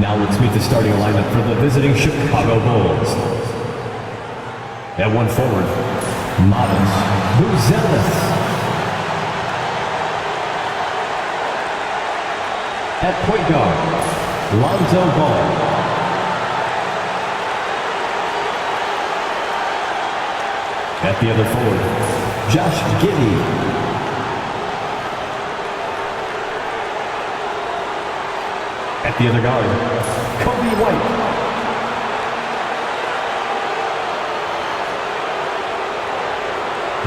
Now let's meet the starting lineup for the visiting Chicago Bulls. At one forward, Buzelis. At point guard, Lonzo Ball. At the other forward, Josh Giddey. At the other guard, Kobe White.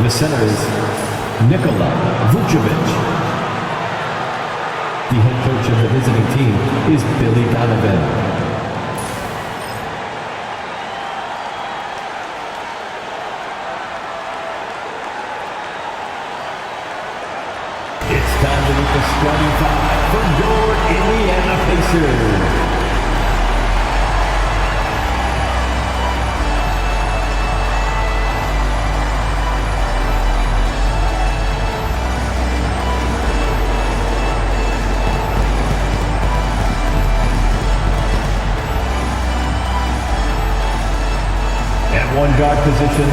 The center is Nikola Vucevic. The head coach of the visiting team is Billy Donovan. It's time to meet the starting five for your Indiana Pacers. One guard position,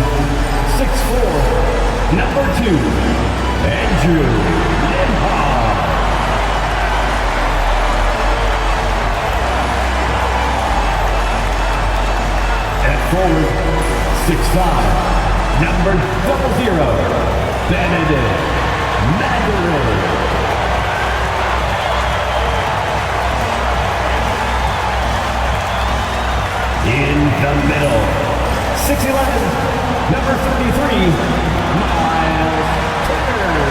6'4", number 2, Andrew Nembhard. At forward, 6'5", number 00, Benedict Mathurin. In the middle, 6'11", number 33, Miles Turner.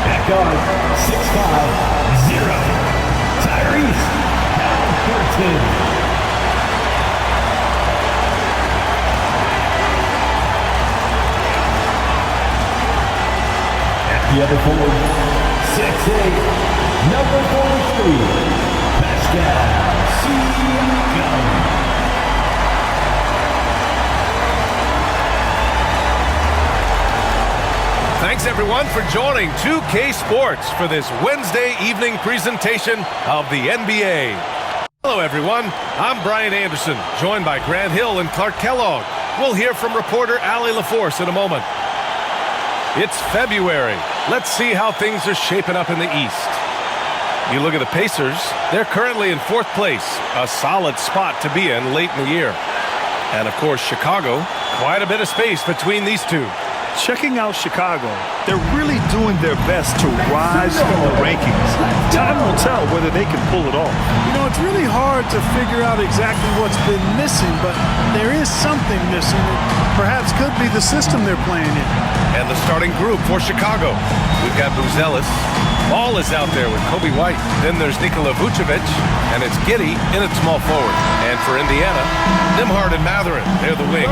At guard, 6'5", 0, Tyrese Halliburton. At the other forward, 6'8", number 43, Pascal Siakam. Thanks everyone for joining 2K Sports for this Wednesday evening presentation of the NBA. Hello everyone, I'm Brian Anderson, joined by Grant Hill and Clark Kellogg. We'll hear from reporter Allie LaForce in a moment. It's February. Let's see how things are shaping up in the East. You look at the Pacers, they're currently in 4th place, a solid spot to be in late in the year. And of course, Chicago, quite a bit of space between these two. Checking out Chicago, they're really doing their best to rise in the rankings. Time will tell whether they can pull it off. You know, it's really hard to figure out exactly what's been missing, but there is something missing. It perhaps could be the system they're playing in. And the starting group for Chicago. We've got Buzelis. Ball is out there with Kobe White. Then there's Nikola Vucevic, and it's Giddey in at small forward. And for Indiana, Nembhard and Mathurin, they're the wings.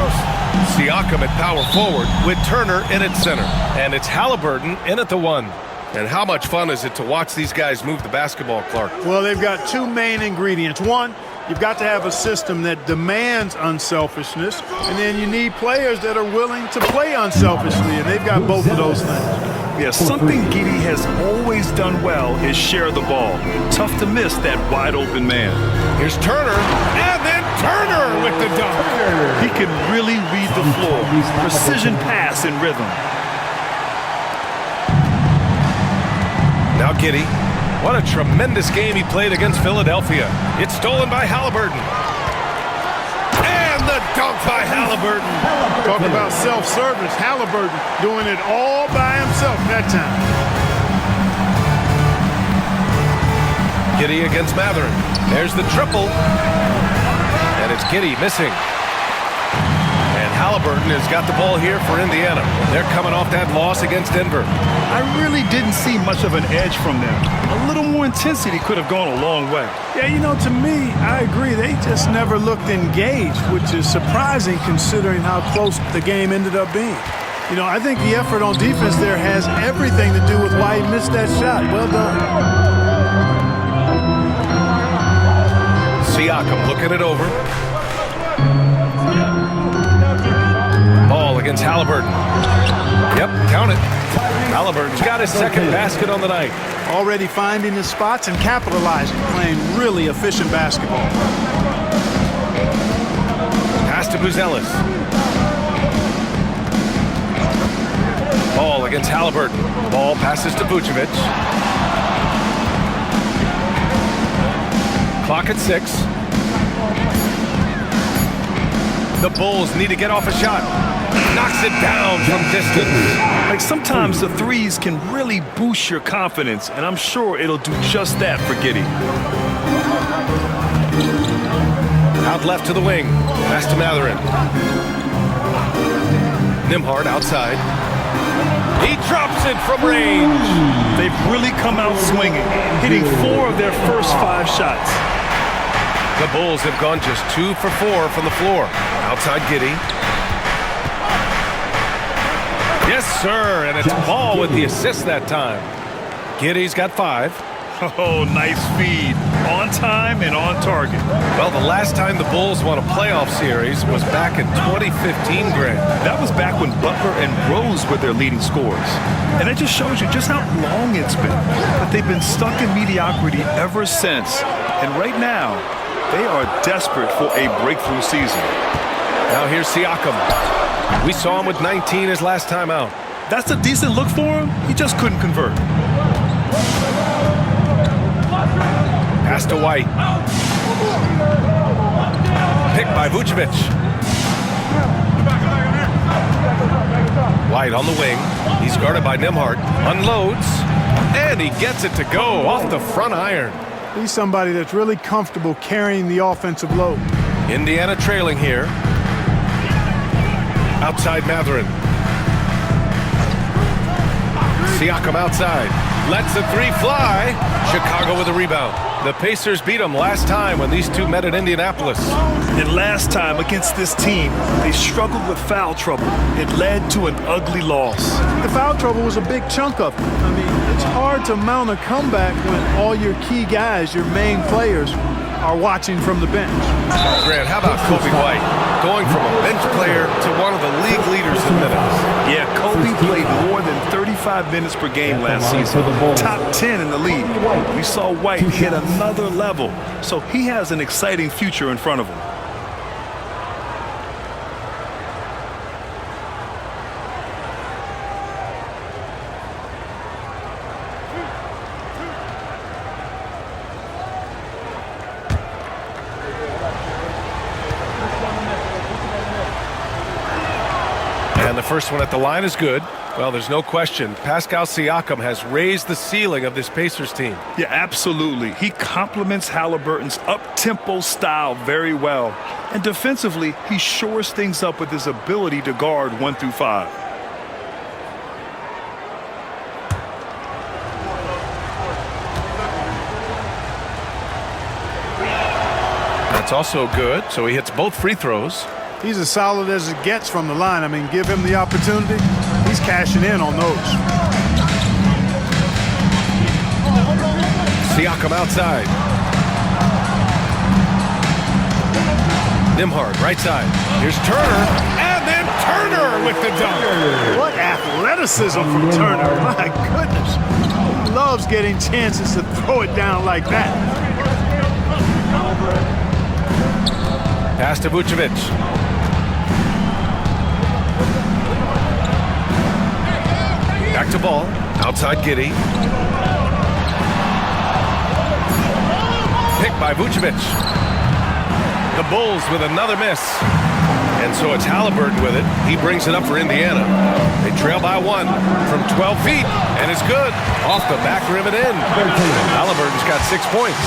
Siakam at power forward with Turner in at center. And it's Halliburton in at the 1. And how much fun is it to watch these guys move the basketball, Clark? Well, they've got two main ingredients. One, you've got to have a system that demands unselfishness, and then you need players that are willing to play unselfishly, and they've got both of those things. Yeah, something Giddey has always done well is share the ball. Tough to miss that wide open man. Here's Turner, and then Turner with the dunk. He can really read the floor. Precision pass and rhythm. Now Giddey. What a tremendous game he played against Philadelphia. It's stolen by Halliburton. And the dunk by Halliburton. Talk about self-service. Halliburton doing it all by himself that time. Giddey against Mathurin. There's the triple. And it's Giddey missing. And Halliburton has got the ball here for Indiana. They're coming off that loss against Denver. I really didn't see much of an edge from them. A little more intensity could have gone a long way. Yeah, you know, to me, I agree. They just never looked engaged, which is surprising considering how close the game ended up being. You know, I think the effort on defense there has everything to do with why he missed that shot. Well done. Siakam looking it over. Ball against Halliburton. Yep, count it. Halliburton's got his second basket on the night. Already finding his spots and capitalizing, playing really efficient basketball. Pass to Buzelis. Ball against Halliburton. Ball passes to Vucevic. Clock at 6. The Bulls need to get off a shot. Knocks it down from distance. Like sometimes the threes can really boost your confidence, and I'm sure it'll do just that for Giddey. Out left to the wing. Pass to Mathurin. Nembhard outside. He drops it from range. They've really come out swinging, hitting 4 of their first 5 shots. The Bulls have gone just 2 for 4 from the floor. Outside Giddey. Yes, sir, and it's Ball with the assist that time. Giddey's got 5. Oh, nice feed. On time and on target. Well, the last time the Bulls won a playoff series was back in 2015, Grant. That was back when Butler and Rose were their leading scorers. And it just shows you just how long it's been. But they've been stuck in mediocrity ever since. And right now, they are desperate for a breakthrough season. Now here's Siakam. We saw him with 19 his last time out. That's a decent look for him. He just couldn't convert. Pass to White. Picked by Vucevic. White on the wing. He's guarded by Nembhard. Unloads. And he gets it to go off the front iron. He's somebody that's really comfortable carrying the offensive load. Indiana trailing here. Outside Mathurin. Siakam outside. Lets the 3 fly. Chicago with a rebound. The Pacers beat them last time when these two met at Indianapolis. And last time against this team, they struggled with foul trouble. It led to an ugly loss. The foul trouble was a big chunk of it. I mean, it's hard to mount a comeback when all your key guys, your main players, are watching from the bench. Grant, how about Kobe White? Going from a bench player to one of the league leaders in minutes. Yeah, Kobe played more than 35 minutes per game last season. Top 10 in the league. We saw White hit another level, so he has an exciting future in front of him. And the first one at the line is good. Well, there's no question. Pascal Siakam has raised the ceiling of this Pacers team. Yeah, absolutely. He complements Halliburton's up-tempo style very well. And defensively, he shores things up with his ability to guard 1 through 5. That's also good, so he hits both free throws. He's as solid as it gets from the line. I mean, give him the opportunity. He's cashing in on those. Siakam outside. Nembhard, right side. Here's Turner, and then Turner with the dunk. What athleticism from Turner. My goodness. He loves getting chances to throw it down like that. Pass to Vucevic. Back to Ball. Outside Giddey. Picked by Vucevic. The Bulls with another miss. And so it's Halliburton with it. He brings it up for Indiana. They trail by 1 from 12 feet, and it's good. Off the back rim and in. Halliburton's got 6 points.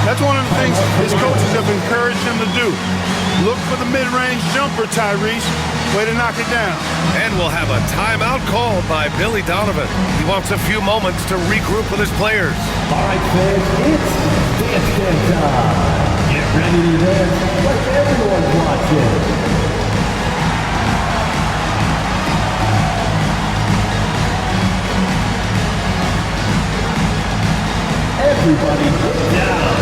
That's one of the things his coaches have encouraged him to do. Look for the mid-range jumper, Tyrese. Way to knock it down. And we'll have a timeout called by Billy Donovan. He wants a few moments to regroup with his players. All right, fans, it's dance time. Get ready to dance like everyone's watching. Everybody get down.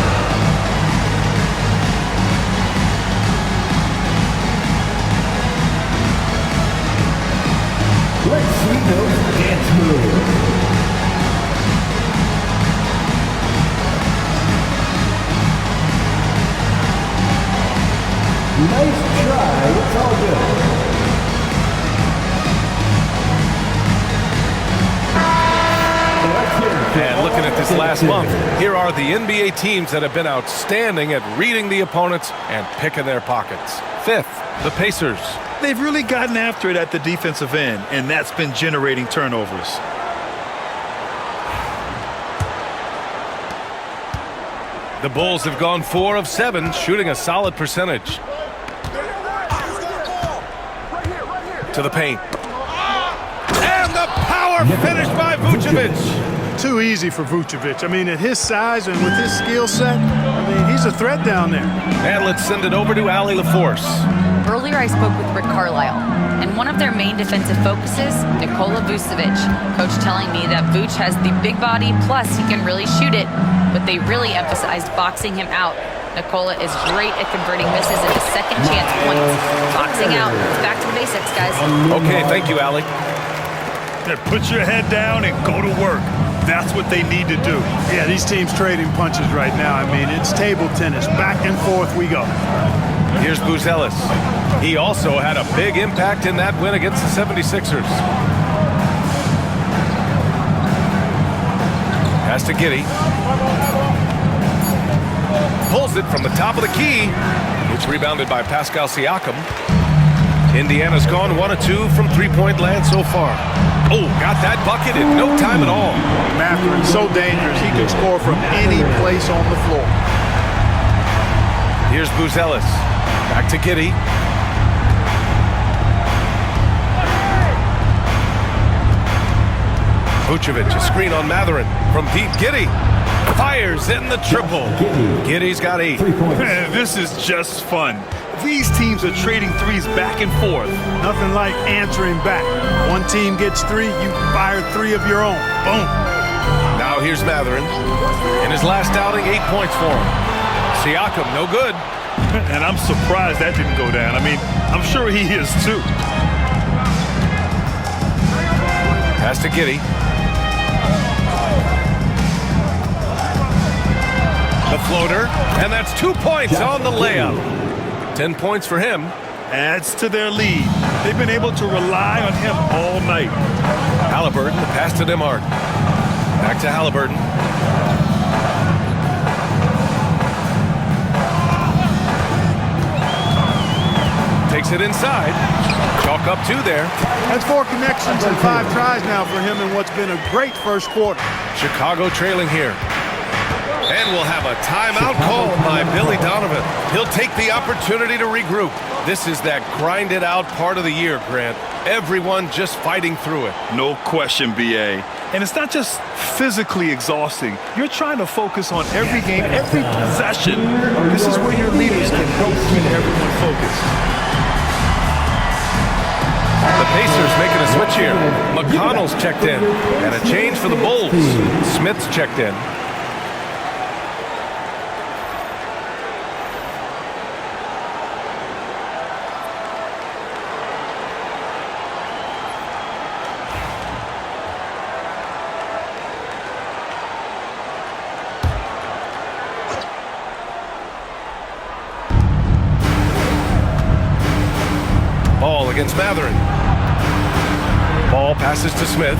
Let's see those dance moves. looking at this last month, here are the NBA teams that have been outstanding at reading the opponents and picking their pockets. 5th, the Pacers. They've really gotten after it at the defensive end, and that's been generating turnovers. The Bulls have gone 4 of 7, shooting a solid percentage. To the paint. And the power finish by Vucevic. Too easy for Vucevic. I mean, at his size and with his skill set, I mean, he's a threat down there. And let's send it over to Allie LaForce. Earlier, I spoke with Rick Carlisle, and one of their main defensive focuses, Nikola Vucevic. Coach telling me that Vuce has the big body, plus he can really shoot it, but they really emphasized boxing him out. Nikola is great at converting misses into second chance points. Boxing out. It's back to the basics, guys. Okay, thank you, Allie. Put your head down and go to work. That's what they need to do. Yeah, these teams trading punches right now. I mean, it's table tennis. Back and forth we go. Here's Buzelis. He also had a big impact in that win against the 76ers. Pass to Giddey. Pulls it from the top of the key. It's rebounded by Pascal Siakam. Indiana's gone 1 of 2 from three-point land so far. Oh, got that bucket in no time at all. Mathurin, so dangerous. He can score from any place on the floor. Here's Buzelis. Back to Giddey. Vucevic, a screen on Mathurin. From deep, Giddey fires in the triple. Giddey's got 8. Man, this is just fun. These teams are trading threes back and forth. Nothing like answering back. One team gets 3, you fire 3 of your own. Boom. Now here's Mathurin. In his last outing, 8 points for him. Siakam, no good. And I'm surprised that didn't go down. I mean, I'm sure he is too. Pass to Giddey. The floater, and that's 2 points on the layup. 10 points for him. Adds to their lead. They've been able to rely on him all night. Halliburton, the pass to Nembhard. Back to Halliburton. Takes it inside. Chalk up 2 there. That's 4 connections and 5 tries now for him in what's been a great first quarter. Chicago trailing here. And we'll have a timeout called by Billy Donovan. He'll take the opportunity to regroup. This is that grind-it-out part of the year, Grant. Everyone just fighting through it. No question, B.A. And it's not just physically exhausting. You're trying to focus on every game, every possession. This is where your leaders can help keep everyone focused. The Pacers making a switch here. McConnell's checked in. And a change for the Bulls. Smith's checked in. Ball against Mathurin. Ball passes to Smith.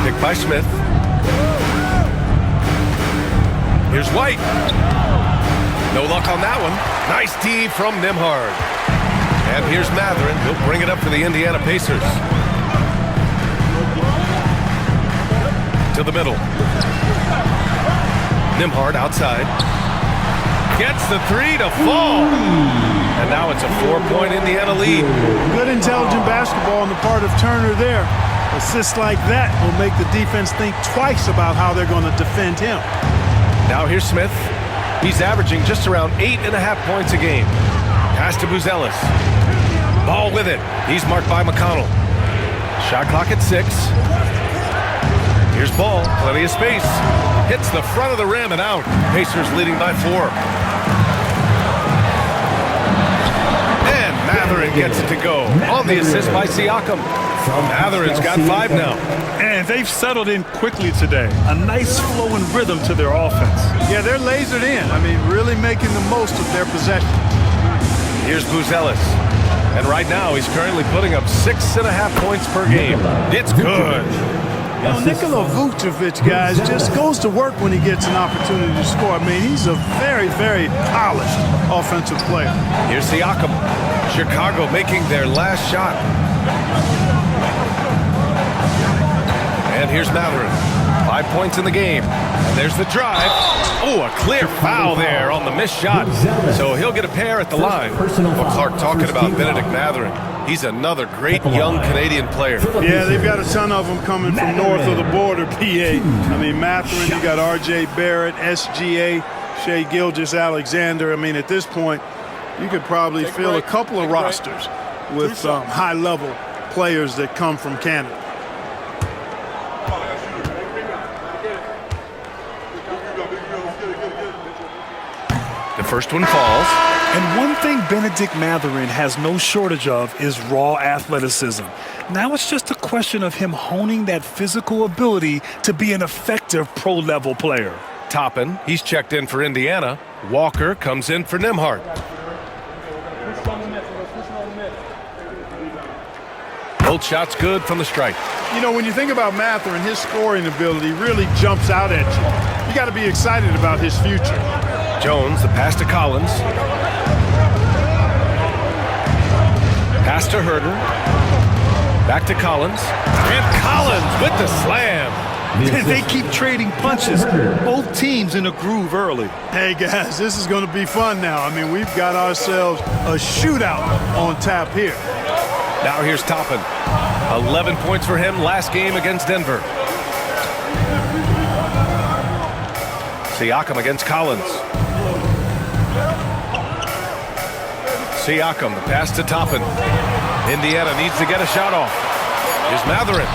Picked by Smith. Here's White. No luck on that one. Nice D from Nembhard. And here's Mathurin. He'll bring it up for the Indiana Pacers. To the middle. Nembhard outside. Gets the 3 to fall. And now it's a 4-point Indiana lead. Good intelligent basketball on the part of Turner there. Assists like that will make the defense think twice about how they're going to defend him. Now here's Smith. He's averaging just around 8.5 points a game. Pass to Buzelis. Ball with it. He's marked by McConnell. Shot clock at 6. Here's Ball. Plenty of space. Hits the front of the rim and out. Pacers leading by 4. Mathurin gets it to go on the assist by Siakam. Mathurin's got 5 now. And they've settled in quickly today. A nice flow and rhythm to their offense. Yeah, they're lasered in. I mean, really making the most of their possession. Here's Buzelis. And right now, he's currently putting up 6.5 points per game. It's good. Nikola Vucevic, guys, just goes to work when he gets an opportunity to score. I mean, he's a very, very polished offensive player. Here's Siakam. Chicago making their last shot. And here's Matherin. 5 points in the game. And there's the drive. Oh, a clear foul there on the missed shot. So he'll get a pair at the line. Well, Clark, talking about Benedict Matherin. He's another great young Canadian player. Yeah, they've got a ton of them coming from north of the border, PA. I mean, Matherin, you got R.J. Barrett, SGA, Shai Gilgeous-Alexander. I mean, at this point, you could probably fill a couple of rosters with high-level players that come from Canada. The first one falls. And one thing Benedict Matherin has no shortage of is raw athleticism. Now it's just a question of him honing that physical ability to be an effective pro-level player. Toppin, he's checked in for Indiana. Walker comes in for Nembhard. Both shots good from the strike. You know, when you think about Matherin, his scoring ability really jumps out at you. You got to be excited about his future. Jones, the pass to Collins. Pass to Herter. Back to Collins. And Collins with the slam. They keep trading punches. Both teams in a groove early. Hey, guys, this is going to be fun now. I mean, we've got ourselves a shootout on tap here. Now here's Toppin. 11 points for him last game against Denver. Siakam against Collins. Siakam, the pass to Toppin. Indiana needs to get a shot off. Here's Matherin.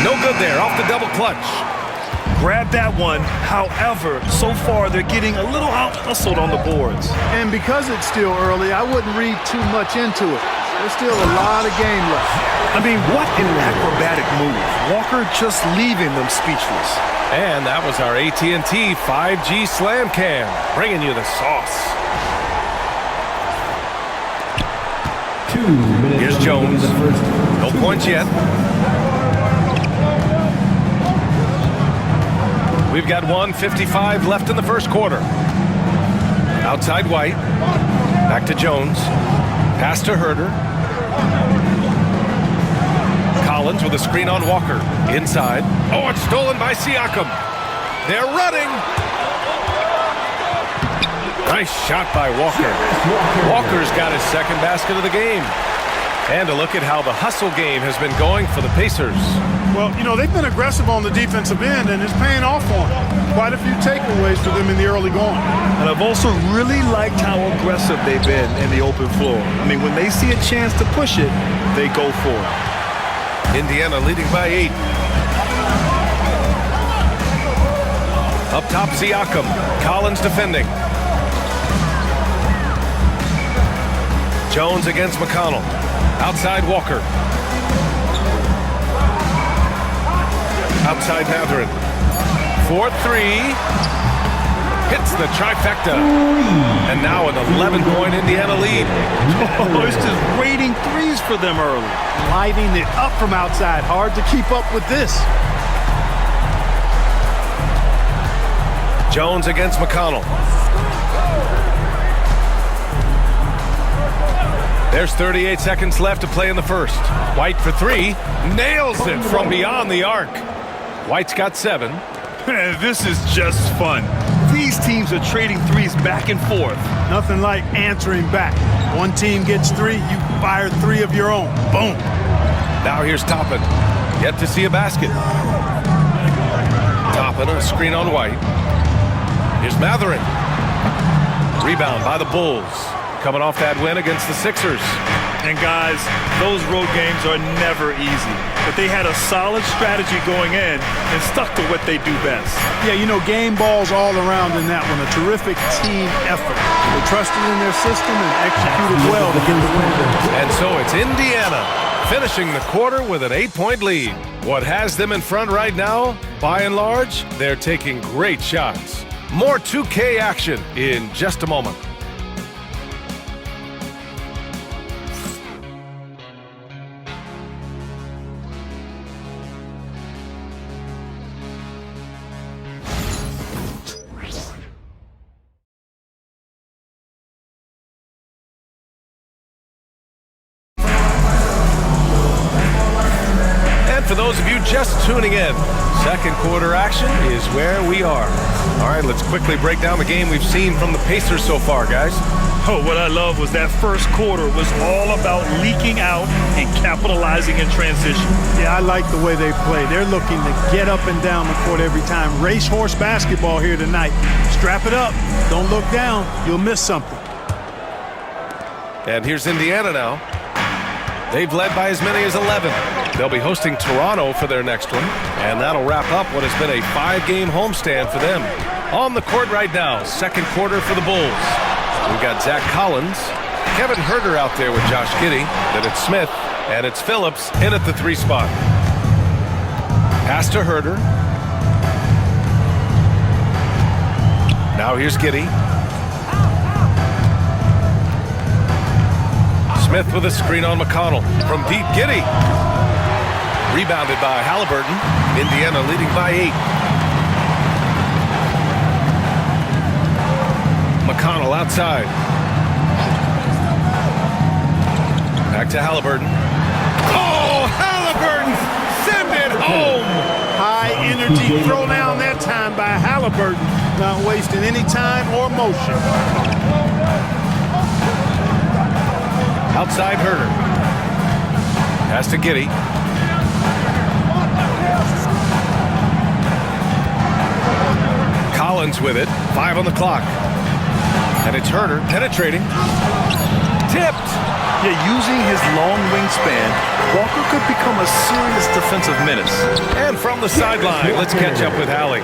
No good there, off the double clutch. Grab that one. However, so far they're getting a little out-hustled on the boards. And because it's still early, I wouldn't read too much into it. There's still a lot of game left. I mean, what an acrobatic move. Walker just leaving them speechless. And that was our AT&T 5G Slam Cam, bringing you the sauce. 2 minutes. Here's Jones. No points yet. We've got 1:55 left in the first quarter. Outside White. Back to Jones. Pass to Herter. Collins with a screen on Walker. Inside. Oh, it's stolen by Siakam. They're running. Nice shot by Walker. Walker's got his second basket of the game. And a look at how the hustle game has been going for the Pacers. Well, you know, they've been aggressive on the defensive end, and it's paying off for them. Quite a few takeaways for them in the early going. And I've also really liked how aggressive they've been in the open floor. I mean, when they see a chance to push it, they go for it. Indiana leading by 8. Up top, Siakam. Collins defending. Jones against McConnell. Outside Walker. Outside Matherin. 4-3. Hits the trifecta. And now an 11-point Indiana lead. Oh, it's just raining threes for them early. Lighting it up from outside. Hard to keep up with this. Jones against McConnell. There's 38 seconds left to play in the first. White for 3. Nails it from beyond the arc. White's got 7. This is just fun. These teams are trading threes back and forth. Nothing like answering back. One team gets 3, you fire 3 of your own. Boom. Now here's Toppin. Yet to see a basket. Toppin, a screen on White. Here's Matherin. Rebound by the Bulls. Coming off that win against the Sixers. And guys, those road games are never easy. But they had a solid strategy going in and stuck to what they do best. Yeah, you know, game balls all around in that one. A terrific team effort. They trusted in their system and executed well to get the win. And so it's Indiana finishing the quarter with an 8-point lead. What has them in front right now? By and large, they're taking great shots. More 2K action in just a moment. those of you just tuning in, second quarter action is where we are. All right, let's quickly break down the game we've seen from the Pacers so far, guys. Oh, what I love was that first quarter was all about leaking out and capitalizing in transition. Yeah, I like the way they play. They're looking to get up and down the court every time. Racehorse basketball here tonight. Strap it up. Don't look down. You'll miss something. And here's Indiana now. They've led by as many as 11. They'll be hosting Toronto for their next one, and that'll wrap up what has been a 5-game homestand for them. On the court right now, second quarter for the Bulls. We've got Zach Collins, Kevin Huerter out there with Josh Giddey, then it's Smith, and it's Phillips in at the 3 spot. Pass to Huerter. Now here's Giddey. Smith with a screen on McConnell. From deep, Giddey. Rebounded by Halliburton. Indiana leading by 8. McConnell outside. Back to Halliburton. Oh, Halliburton! Send it home! High energy throw down that time by Halliburton. Not wasting any time or motion. Outside Huerter. Pass to Giddey. Collins with it. 5 on the clock. And it's Huerter penetrating. Tipped. Yeah, using his long wingspan, Walker could become a serious defensive menace. And from the sideline, let's catch up with Hallie.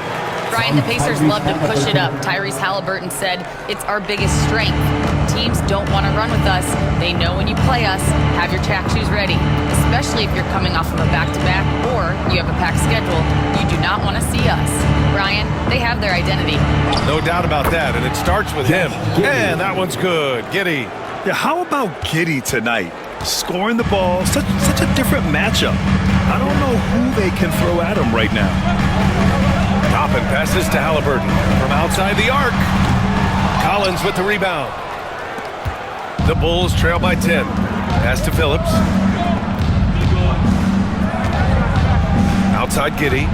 Brian, the Pacers love to push it up. Tyrese Halliburton said, "It's our biggest strength. Teams don't want to run with us. They know when you play us, have your track shoes ready, especially if you're coming off of a back-to-back or you have a packed schedule. You do not want to see us." Brian, they have their identity. No doubt about that, and it starts with him. And that one's good. Giddey. Yeah, how about Giddey tonight? Scoring the ball, such a different matchup. I don't know who they can throw at him right now. Toppin passes to Halliburton from outside the arc. Collins with the rebound. The Bulls trail by 10. Pass to Phillips. Outside Giddey.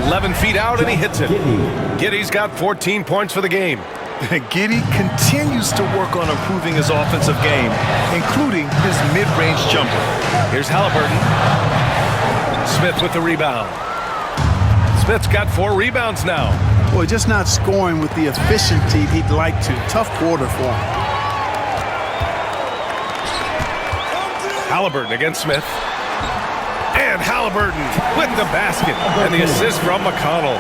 "11 feet out and he hits it." Giddey's got 14 points for the game. Giddey continues to work on improving his offensive game, including his mid-range jumper. Here's Halliburton. Smith with the rebound. Smith's got 4 rebounds now. Boy, just not scoring with the efficiency he'd like to. Tough quarter for him. Halliburton against Smith. And Halliburton with the basket. And the assist from McConnell.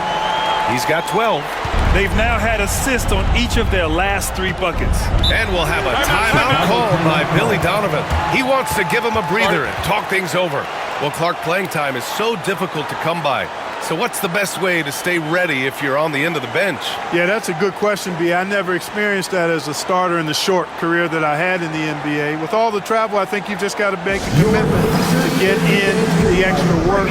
He's got 12. They've now had assists on each of their last 3 buckets. And we'll have a timeout called by Billy Donovan. He wants to give him a breather and talk things over. Well, Clark, playing time is so difficult to come by. So what's the best way to stay ready if you're on the end of the bench? Yeah, that's a good question, B. I never experienced that as a starter in the short career that I had in the NBA. With all the travel, I think you've just got to make a commitment to get in the extra work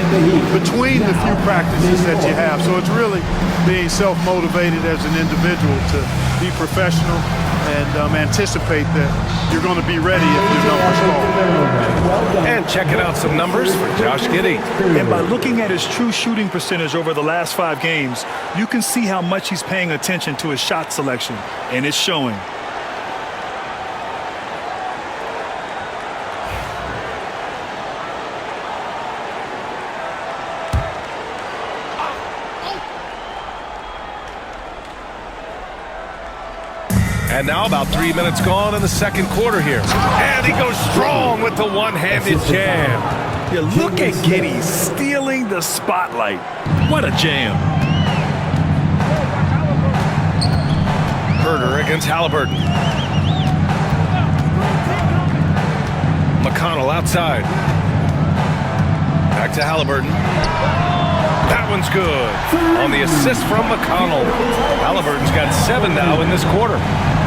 between the few practices that you have. So it's really being self-motivated as an individual to be professional and anticipate that you're going to be ready if your numbers fall. And checking out some numbers for Josh Giddey. And by looking at his true shooting percentage over the last 5 games, you can see how much he's paying attention to his shot selection, and it's showing. And now about 3 minutes gone in the second quarter here. And he goes strong with the one-handed jam. Yeah, look at Giddey stealing the spotlight. What a jam. Huerter against Halliburton. McConnell outside. Back to Halliburton. That one's good. On the assist from McConnell. Halliburton's got 7 now in this quarter.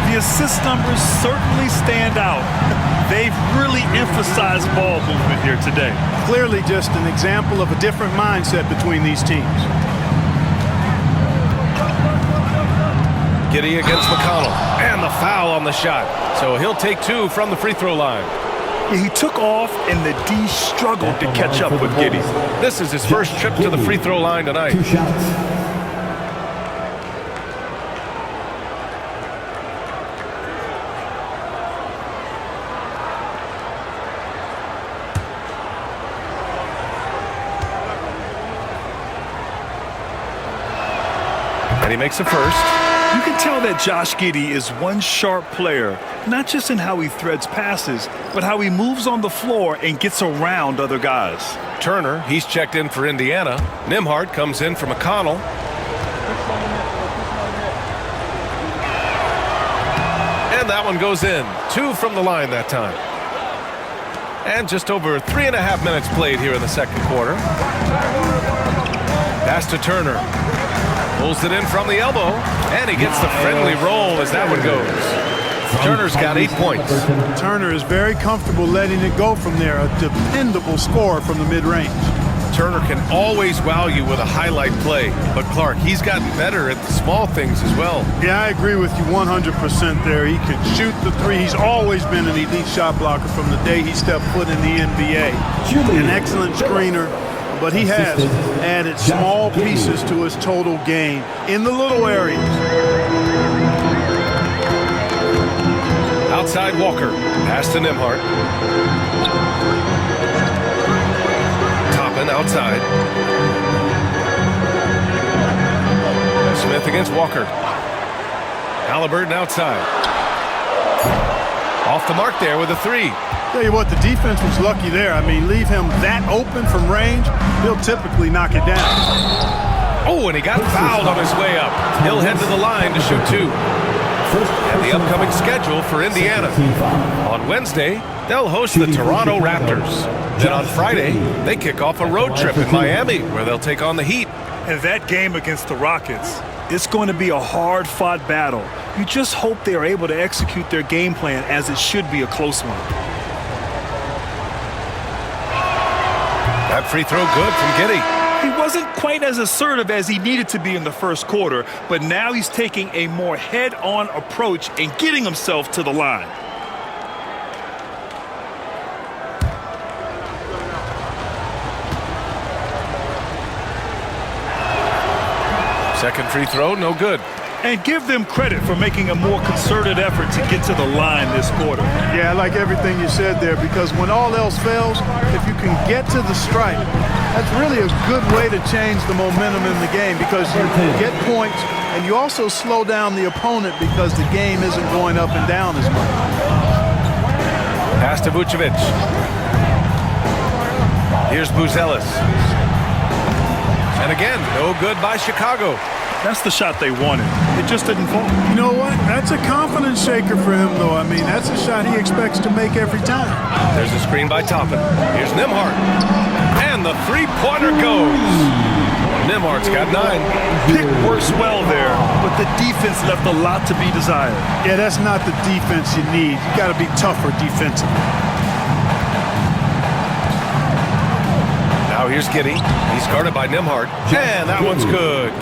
The assist numbers certainly stand out. They've really emphasized ball movement here today. Clearly just an example of a different mindset between these teams. Giddey against McConnell. And the foul on the shot. So he'll take 2 from the free throw line. Yeah, he took off, and the D struggled to catch up with Giddey. This is his first trip to the free throw line tonight. 2 shots. And he makes the first. You can tell that Josh Giddey is one sharp player, not just in how he threads passes, but how he moves on the floor and gets around other guys. Turner, he's checked in for Indiana. Nembhard comes in for McConnell. And that one goes in. 2 from the line that time. And just over 3.5 minutes played here in the second quarter. Pass to Turner. Pulls it in from the elbow, and he gets the friendly roll as that one goes. Turner's got 8 points. Turner is very comfortable letting it go from there. A dependable scorer from the mid-range. Turner can always wow you with a highlight play, but Clark, he's gotten better at the small things as well. Yeah, I agree with you 100% there. He can shoot the 3. He's always been an elite shot blocker from the day he stepped foot in the NBA. An excellent screener. But he has added small pieces to his total game in the little areas. Outside Walker. Pass to Nembhard. Toppin outside. Smith against Walker. Halliburton outside. Off the mark there with a 3. Tell you what, the defense was lucky there. I mean, leave him that open from range, he'll typically knock it down. Oh, and he got fouled on his way up. He'll head to the line to shoot 2. And the upcoming schedule for Indiana. On Wednesday, they'll host the Toronto Raptors. Then on Friday, they kick off a road trip in Miami, where they'll take on the Heat. And that game against the Rockets, it's going to be a hard-fought battle. You just hope they are able to execute their game plan, as it should be a close one. That free throw good from Giddey. He wasn't quite as assertive as he needed to be in the first quarter, but now he's taking a more head-on approach and getting himself to the line. Second free throw, no good. And give them credit for making a more concerted effort to get to the line this quarter. Yeah, I like everything you said there, because when all else fails, if you can get to the stripe, that's really a good way to change the momentum in the game, because you get points and you also slow down the opponent because the game isn't going up and down as much. Pass to Vucevic. Here's Buzelis. And again, no good by Chicago. That's the shot they wanted. It just didn't fall. You know what? That's a confidence shaker for him, though. I mean, that's a shot he expects to make every time. There's a screen by Toppin. Here's Nembhard. And the three-pointer goes. Nembhard's got 9. Pick works well there, but the defense left a lot to be desired. Yeah, that's not the defense you need. You got to be tougher defensively. Now here's Giddey. He's guarded by Nembhard. And that one's good.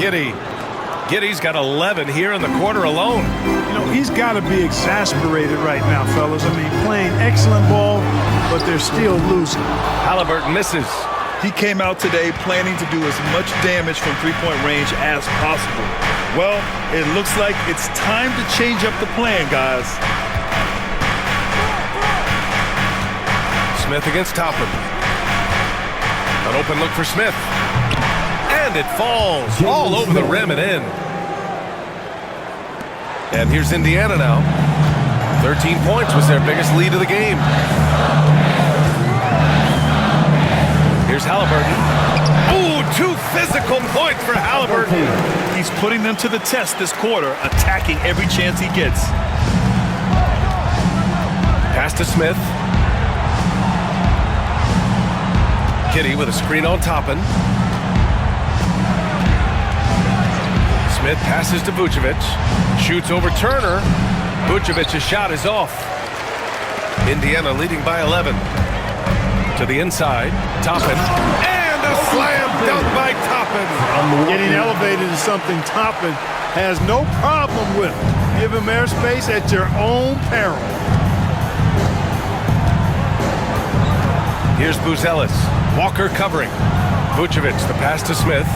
Giddey's got 11 here in the quarter alone. You know, he's got to be exasperated right now, fellas. I mean, playing excellent ball, but they're still losing. Halliburton misses. He came out today planning to do as much damage from three-point range as possible. Well, it looks like it's time to change up the plan, guys. Smith against Toppin. An open look for Smith. And it falls all over the rim and in. And here's Indiana now. 13 points was their biggest lead of the game. Here's Halliburton. Ooh, 2 physical points for Halliburton. He's putting them to the test this quarter, attacking every chance he gets. Pass to Smith. Giddey with a screen on Toppin. Smith passes to Vucevic. Shoots over Turner. Vucevic's shot is off. Indiana leading by 11. To the inside. Toppin. And a a slam dunk by Toppin. Getting elevated is something Toppin has no problem with. Give him airspace at your own peril. Here's Buzelis. Walker covering. Vucevic, the pass to Smith.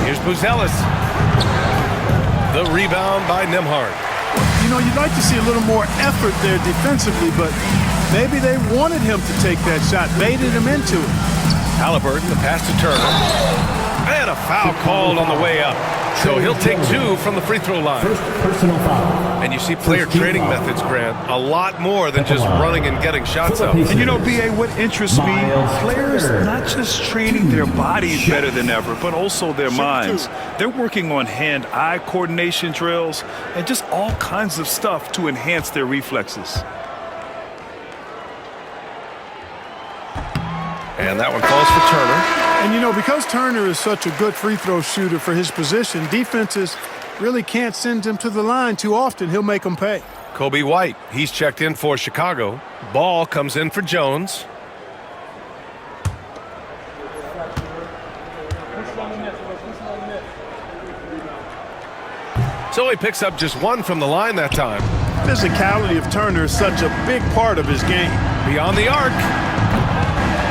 Here's Buzelis. The rebound by Nembhard. You know, you'd like to see a little more effort there defensively, but maybe they wanted him to take that shot, baited him into it. Halliburton, the pass to Turner. And a foul called on the way up. So he'll take 2 from the free throw line. First personal foul. And you see player training methods, Grant, a lot more than just running and getting shots up. And you know, B.A., what interests me, players not just training their bodies better than ever, but also their minds. They're working on hand-eye coordination drills and just all kinds of stuff to enhance their reflexes. And that one falls for Turner. And, you know, because Turner is such a good free throw shooter for his position, defenses really can't send him to the line too often. He'll make them pay. Kobe White, he's checked in for Chicago. Ball comes in for Jones. So he picks up just 1 from the line that time. Physicality of Turner is such a big part of his game. Beyond the arc.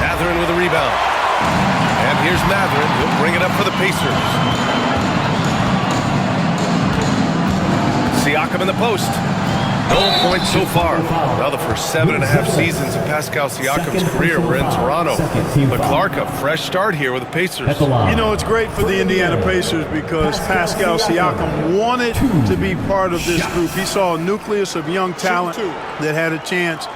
Mathurin with a rebound. And here's Mathurin. He'll bring it up for the Pacers. Siakam in the post. No points so far. Now the first 7.5 seasons of Pascal Siakam's career were in Toronto. But Clark, a fresh start here with the Pacers. You know, it's great for the Indiana Pacers because Pascal Siakam wanted to be part of this group. He saw a nucleus of young talent that had a chance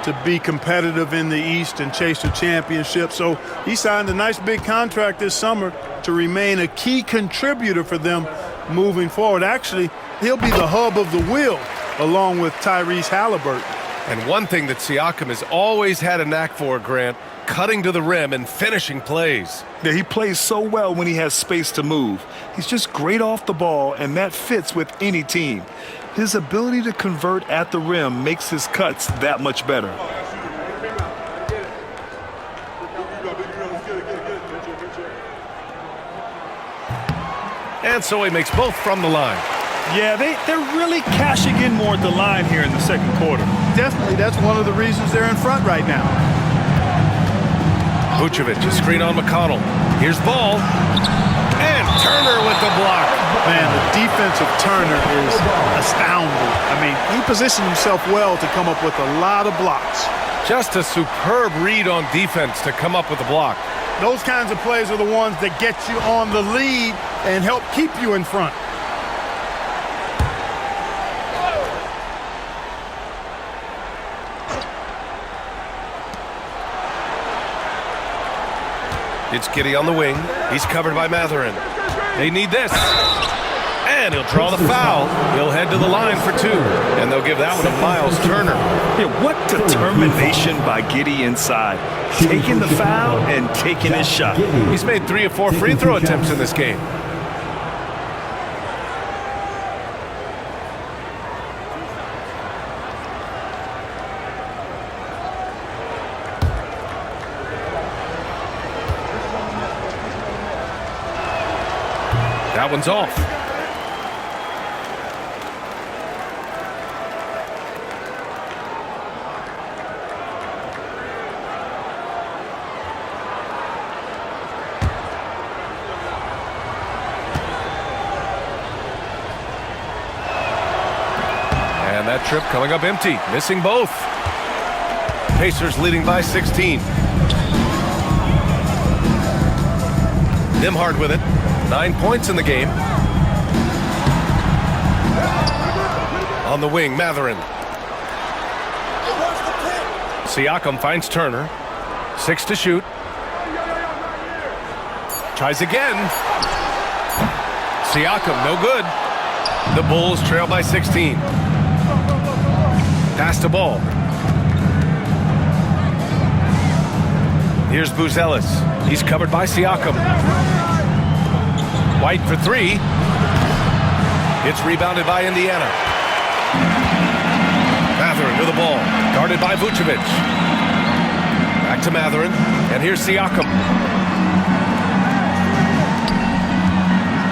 to be competitive in the East and chase a championship. So he signed a nice big contract this summer to remain a key contributor for them moving forward. Actually, he'll be the hub of the wheel along with Tyrese Halliburton. And one thing that Siakam has always had a knack for, Grant, cutting to the rim and finishing plays. Yeah, he plays so well when he has space to move. He's just great off the ball, and that fits with any team. His ability to convert at the rim makes his cuts that much better. And so he makes both from the line. Yeah, they're really cashing in more at the line here in the second quarter. Definitely, that's one of the reasons they're in front right now. Vucevic, a screen on McConnell. Here's Ball. And Turner with the block. Man, the defense of Turner is astounding. I mean, he positioned himself well to come up with a lot of blocks. Just a superb read on defense to come up with the block. Those kinds of plays are the ones that get you on the lead and help keep you in front. It's Giddey on the wing. He's covered by Mathurin. They need this. And he'll draw the foul. He'll head to the line for 2. And they'll give that one to Miles Turner. Yeah, what determination by Giddey inside. Taking the foul and taking his shot. He's made 3 of 4 free throw attempts in this game. That one's off. And that trip coming up empty, missing both. Pacers leading by 16. Nembhard with it. 9 points in the game. On the wing, Mathurin. Siakam finds Turner. 6 to shoot. Tries again. Siakam, no good. The Bulls trail by 16. Pass to Ball. Here's Buzelis. He's covered by Siakam. White for 3. It's rebounded by Indiana. Mathurin with the ball. Guarded by Vucevic. Back to Matherin. And here's Siakam.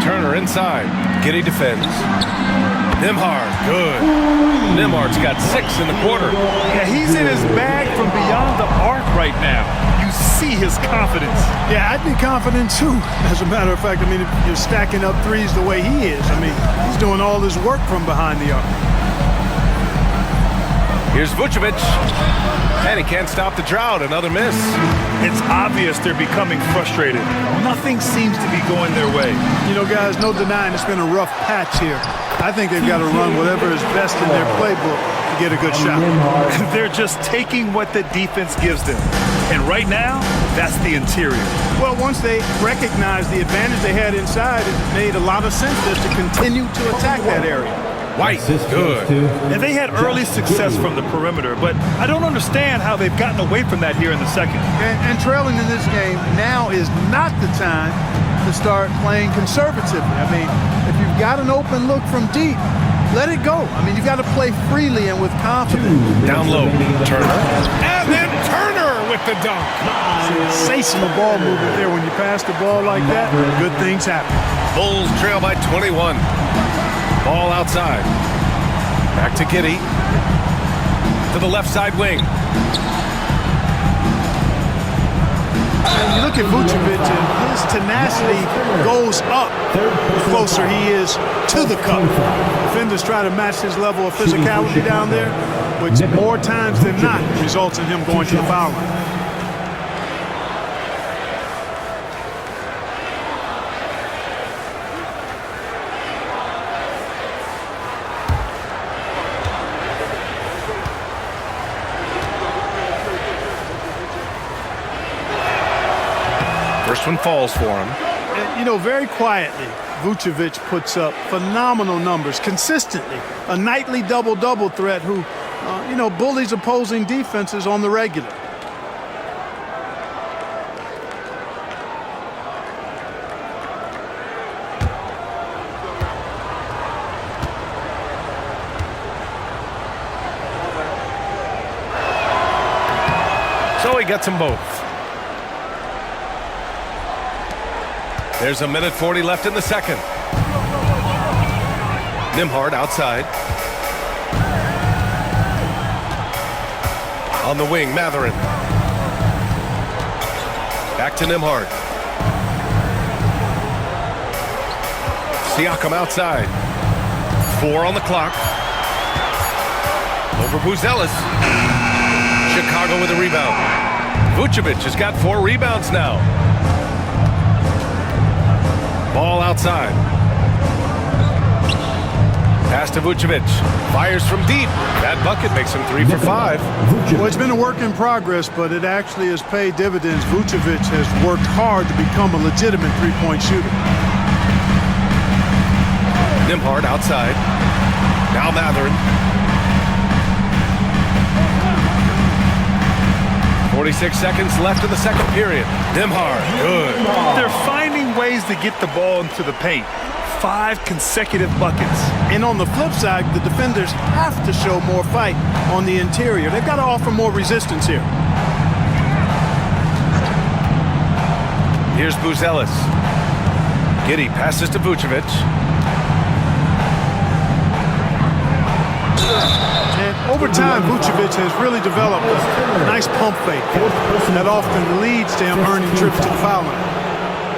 Turner inside. Giddey defends. Nembhard, good. Nembhard's got 6 in the quarter. Yeah, he's in his bag from beyond the arc right now. You see his confidence. Yeah, I'd be confident too. As a matter of fact, I mean, if you're stacking up threes the way he is, I mean, he's doing all his work from behind the arc. Here's Vucevic. And he can't stop the drought. Another miss. It's obvious they're becoming frustrated. Nothing seems to be going their way. You know, guys, no denying it's been a rough patch here. I think they've got to run whatever is best in their playbook to get a good shot. They're just taking what the defense gives them. And right now, that's the interior. Well, once they recognized the advantage they had inside, it made a lot of sense just to continue to attack that area. White, good. And they had early success from the perimeter, but I don't understand how they've gotten away from that here in the second. And trailing in this game, now is not the time to start playing conservatively. I mean, if you've got an open look from deep, let it go. I mean, you've got to play freely and with confidence. Down low, Turner. And then Turner with the dunk. Sensational ball movement there. When you pass the ball like that, good things happen. Bulls trail by 21. Ball outside. Back to Giddey. To the left side wing. And you look at Vucevic, and his tenacity goes up the closer he is to the cup. Defenders try to match his level of physicality down there, which more times than not results in him going to the foul line. First one falls for him. And, you know, very quietly, Vucevic puts up phenomenal numbers consistently. A nightly double-double threat who, you know, bullies opposing defenses on the regular. So he gets them both. There's a minute 40 left in the second. Nembhard outside. On the wing, Matherin. Back to Nembhard. Siakam outside. 4 on the clock. Over Buzelis. Chicago with a rebound. Vucevic has got 4 rebounds now. Ball outside. Pass to Vucevic. Fires from deep. That bucket makes him 3 for 5. Well, it's been a work in progress, but it actually has paid dividends. Vucevic has worked hard to become a legitimate three-point shooter. Nembhard outside. Now Matherin. 46 seconds left in the second period. Nembhard, good. They're finding ways to get the ball into the paint. 5 consecutive buckets. And on the flip side, the defenders have to show more fight on the interior. They've got to offer more resistance here. Here's Buzelis. Giddey passes to Vucevic. And over time, Vucevic has really developed a nice pump fake that often leads to him earning trips to the foul line.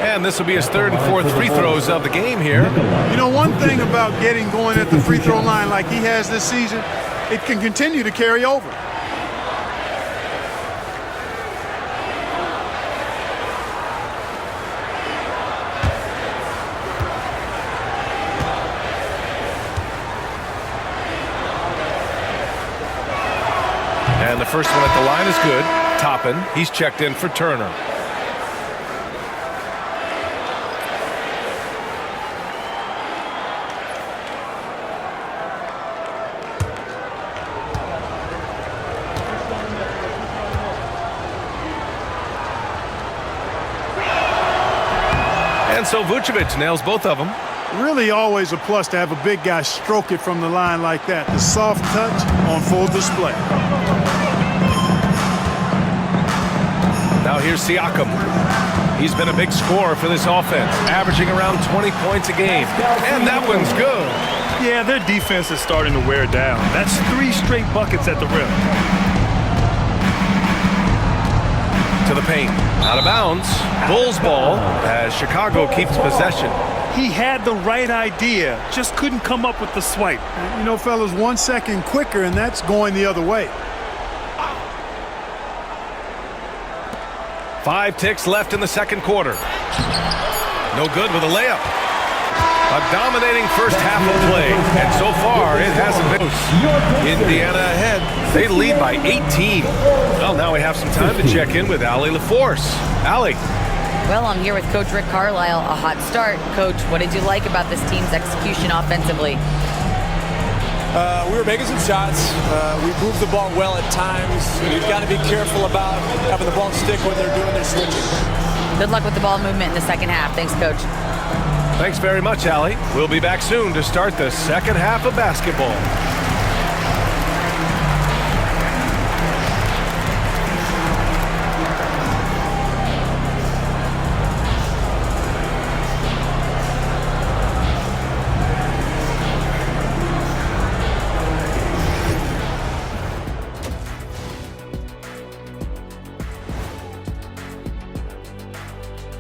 And this will be his 3rd and 4th free throws of the game here. You know, one thing about getting going at the free throw line like he has this season, it can continue to carry over. And the first one at the line is good. Toppin, he's checked in for Turner. And so Vucevic nails both of them. Really always a plus to have a big guy stroke it from the line like that. The soft touch on full display. Now here's Siakam. He's been a big scorer for this offense, averaging around 20 points a game. And that one's good. Yeah, their defense is starting to wear down. That's 3 straight buckets at the rim. To the paint. Out of bounds. Bulls ball as Chicago keeps possession. He had the right idea, just couldn't come up with the swipe. You know, fellas, 1 second quicker, and that's going the other way. 5 ticks left in the second quarter. No good with a layup. A dominating first half of play, and so far it hasn't been. Indiana ahead. They lead by 18. Well, now we have some time to check in with Allie LaForce. Allie. Well, I'm here with Coach Rick Carlisle. A hot start. Coach, what did you like about this team's execution offensively? We were making some shots. We moved the ball well at times. You've got to be careful about having the ball stick when they're doing their switching. Good luck with the ball movement in the second half. Thanks, Coach. Thanks very much, Allie. We'll be back soon to start the second half of basketball.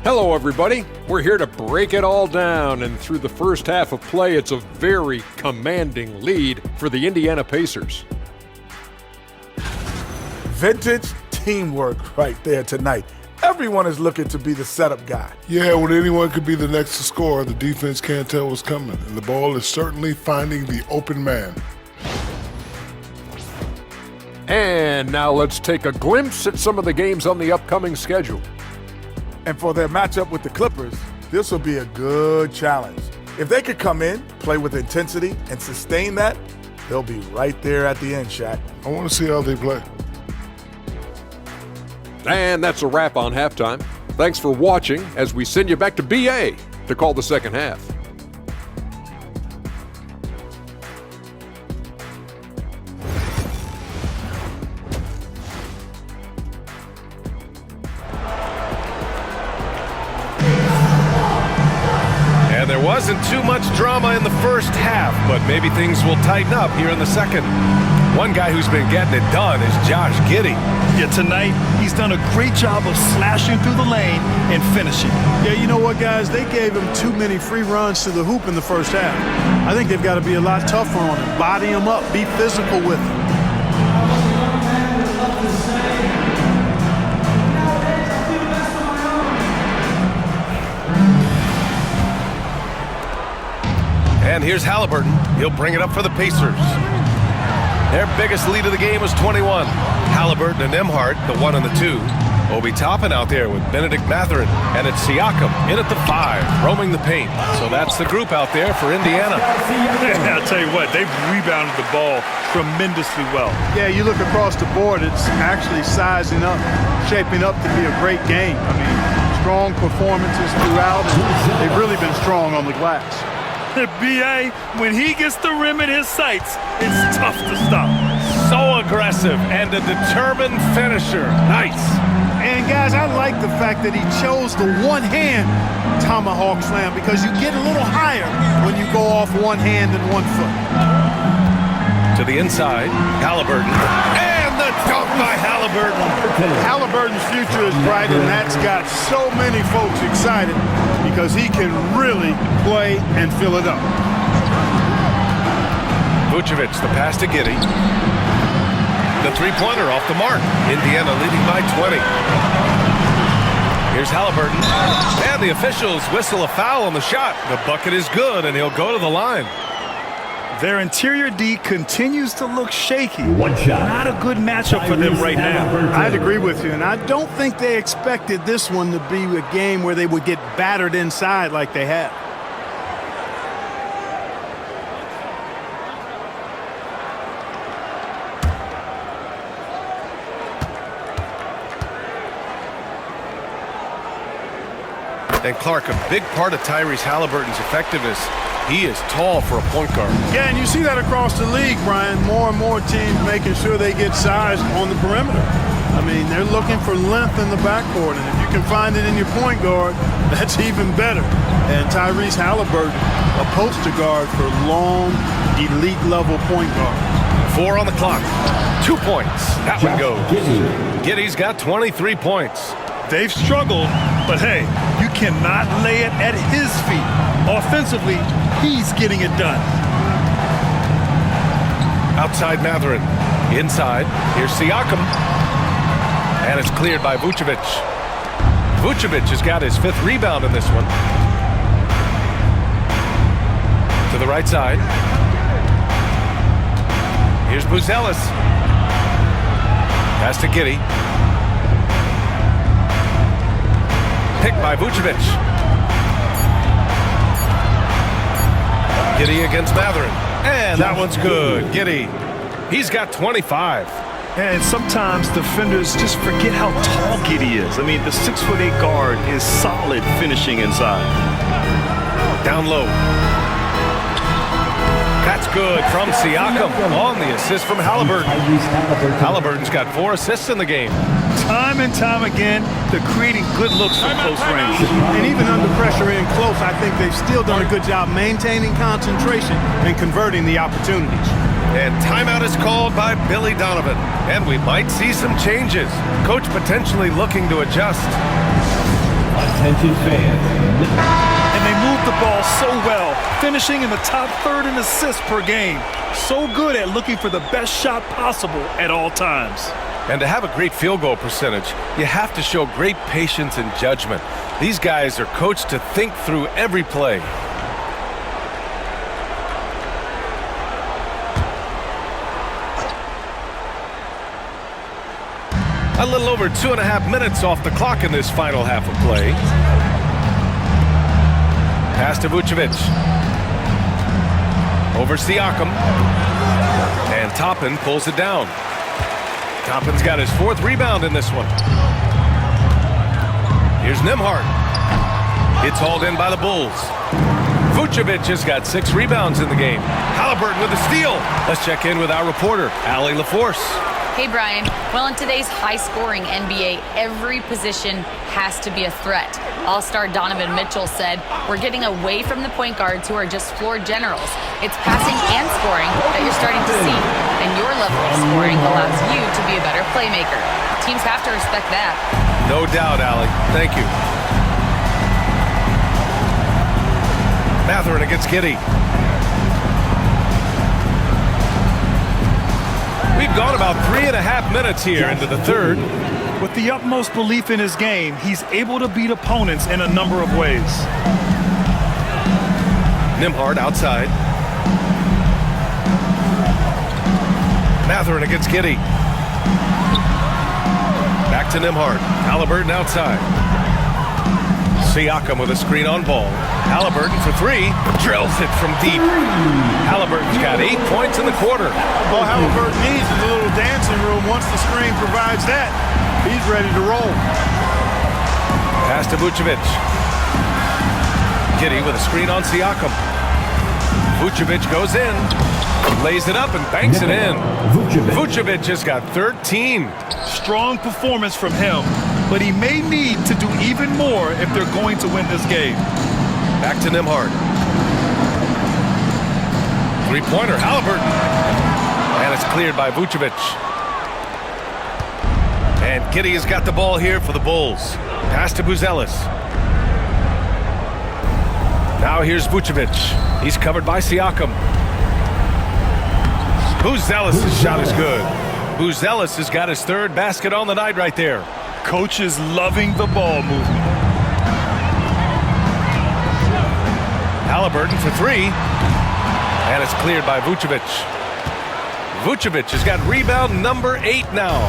Hello, everybody. We're here to break it all down, and through the first half of play, it's a very commanding lead for the Indiana Pacers. Vintage teamwork right there tonight. Everyone is looking to be the setup guy. Yeah, when anyone could be the next to score, the defense can't tell what's coming, and the ball is certainly finding the open man. And now let's take a glimpse at some of the games on the upcoming schedule. And for their matchup with the Clippers, this will be a good challenge. If they could come in, play with intensity, and sustain that, they'll be right there at the end, Shaq. I want to see how they play. And that's a wrap on halftime. Thanks for watching as we send you back to BA to call the second half. There wasn't too much drama in the first half, but maybe things will tighten up here in the second. One guy who's been getting it done is Josh Giddey. Yeah, tonight he's done a great job of slashing through the lane and finishing. Yeah, you know what, guys? They gave him too many free runs to the hoop in the first half. I think they've got to be a lot tougher on him. Body him up. Be physical with him. And here's Halliburton. He'll bring it up for the Pacers. Their biggest lead of the game was 21. Halliburton and Nembhard, the 1 and the 2, will be topping out there with Benedict Mathurin. And it's Siakam in at the 5, roaming the paint. So that's the group out there for Indiana. I'll tell you what, they've rebounded the ball tremendously well. Yeah, you look across the board, it's actually sizing up, shaping up to be a great game. I mean, strong performances throughout, and they've really been strong on the glass. B.A., when he gets the rim in his sights, it's tough to stop. So aggressive and a determined finisher. Nice. And, guys, I like the fact that he chose the one-hand tomahawk slam because you get a little higher when you go off one hand and 1 foot. To the inside, Halliburton. And the dunk by Halliburton. Halliburton's future is bright, and that's got so many folks excited because he can really play and fill it up. Vucevic, the pass to Giddey. The three-pointer off the mark. Indiana leading by 20. Here's Halliburton. And the officials whistle a foul on the shot. The bucket is good, and he'll go to the line. Their interior D continues to look shaky. One shot. Not a good matchup for them right now. I'd agree with you, and I don't think they expected this one to be a game where they would get battered inside like they have. And Clark, a big part of Tyrese Halliburton's effectiveness He is tall for a point guard. Yeah, and you see that across the league, Brian. More and more teams making sure they get size on the perimeter. I mean, they're looking for length in the backcourt, and if you can find it in your point guard, that's even better. And Tyrese Halliburton, a poster guard for long, elite-level point guards. 4 on the clock. 2 points. That one goes. Giddey's got 23 points. They've struggled, but hey, you cannot lay it at his feet. Offensively, he's getting it done. Outside Mathurin. Inside. Here's Siakam. And it's cleared by Vucevic. Vucevic has got his 5th rebound in this one. To the right side. Here's Buzelis. Pass to Giddey. Picked by Vucevic. Giddey against Mathurin. And that one's good. Giddey. He's got 25. And sometimes defenders just forget how tall Giddey is. I mean, the 6'8" guard is solid finishing inside. Down low. That's good from Siakam on the assist from Halliburton. Halliburton's got 4 assists in the game. Time and time again, they're creating good looks from close range. And even under pressure in close, I think they've still done a good job maintaining concentration and converting the opportunities. And timeout is called by Billy Donovan. And we might see some changes. Coach potentially looking to adjust. Attention fans. And they move the ball so well, finishing in the top third in assists per game. So good at looking for the best shot possible at all times. And to have a great field goal percentage, you have to show great patience and judgment. These guys are coached to think through every play. A little over 2.5 minutes off the clock in this final half of play. Pass to Vucevic. Over Siakam. And Toppin pulls it down. Toppin's got his 4th rebound in this one. Here's Nembhard. It's hauled in by the Bulls. Vucevic has got 6 rebounds in the game. Halliburton with a steal. Let's check in with our reporter, Allie LaForce. Hey, Brian. Well, in today's high-scoring NBA, every position has to be a threat. All-star Donovan Mitchell said, "We're getting away from the point guards who are just floor generals. It's passing and scoring that you're starting to see, and your level of scoring allows you to be a better playmaker. Teams have to respect that." No doubt, Allie. Thank you. Mathurin against Giddey. We've gone about 3.5 minutes here into the third. With the utmost belief in his game, he's able to beat opponents in a number of ways. Nembhard outside. Mathurin against Giddey. Back to Nembhard. Halliburton outside. Siakam with a screen on ball. Halliburton for 3. Drills it from deep. Halliburton's got 8 points in the quarter. All Halliburton needs is a little dancing room. Once the screen provides that, he's ready to roll. Pass to Vucevic. Giddey with a screen on Siakam. Vucevic goes in. Lays it up and banks it in. Vucevic has got 13. Strong performance from him, but he may need to do even more if they're going to win this game. Back to Nembhard. 3-pointer, Halliburton. And it's cleared by Vucevic. And Giddey has got the ball here for the Bulls. Pass to Buzelis. Now here's Vucevic. He's covered by Siakam. Buzelis' shot is good. Buzelis has got his 3rd basket on the night right there. Coach is loving the ball movement. Halliburton for 3. And it's cleared by Vucevic. Vucevic has got rebound number 8 now.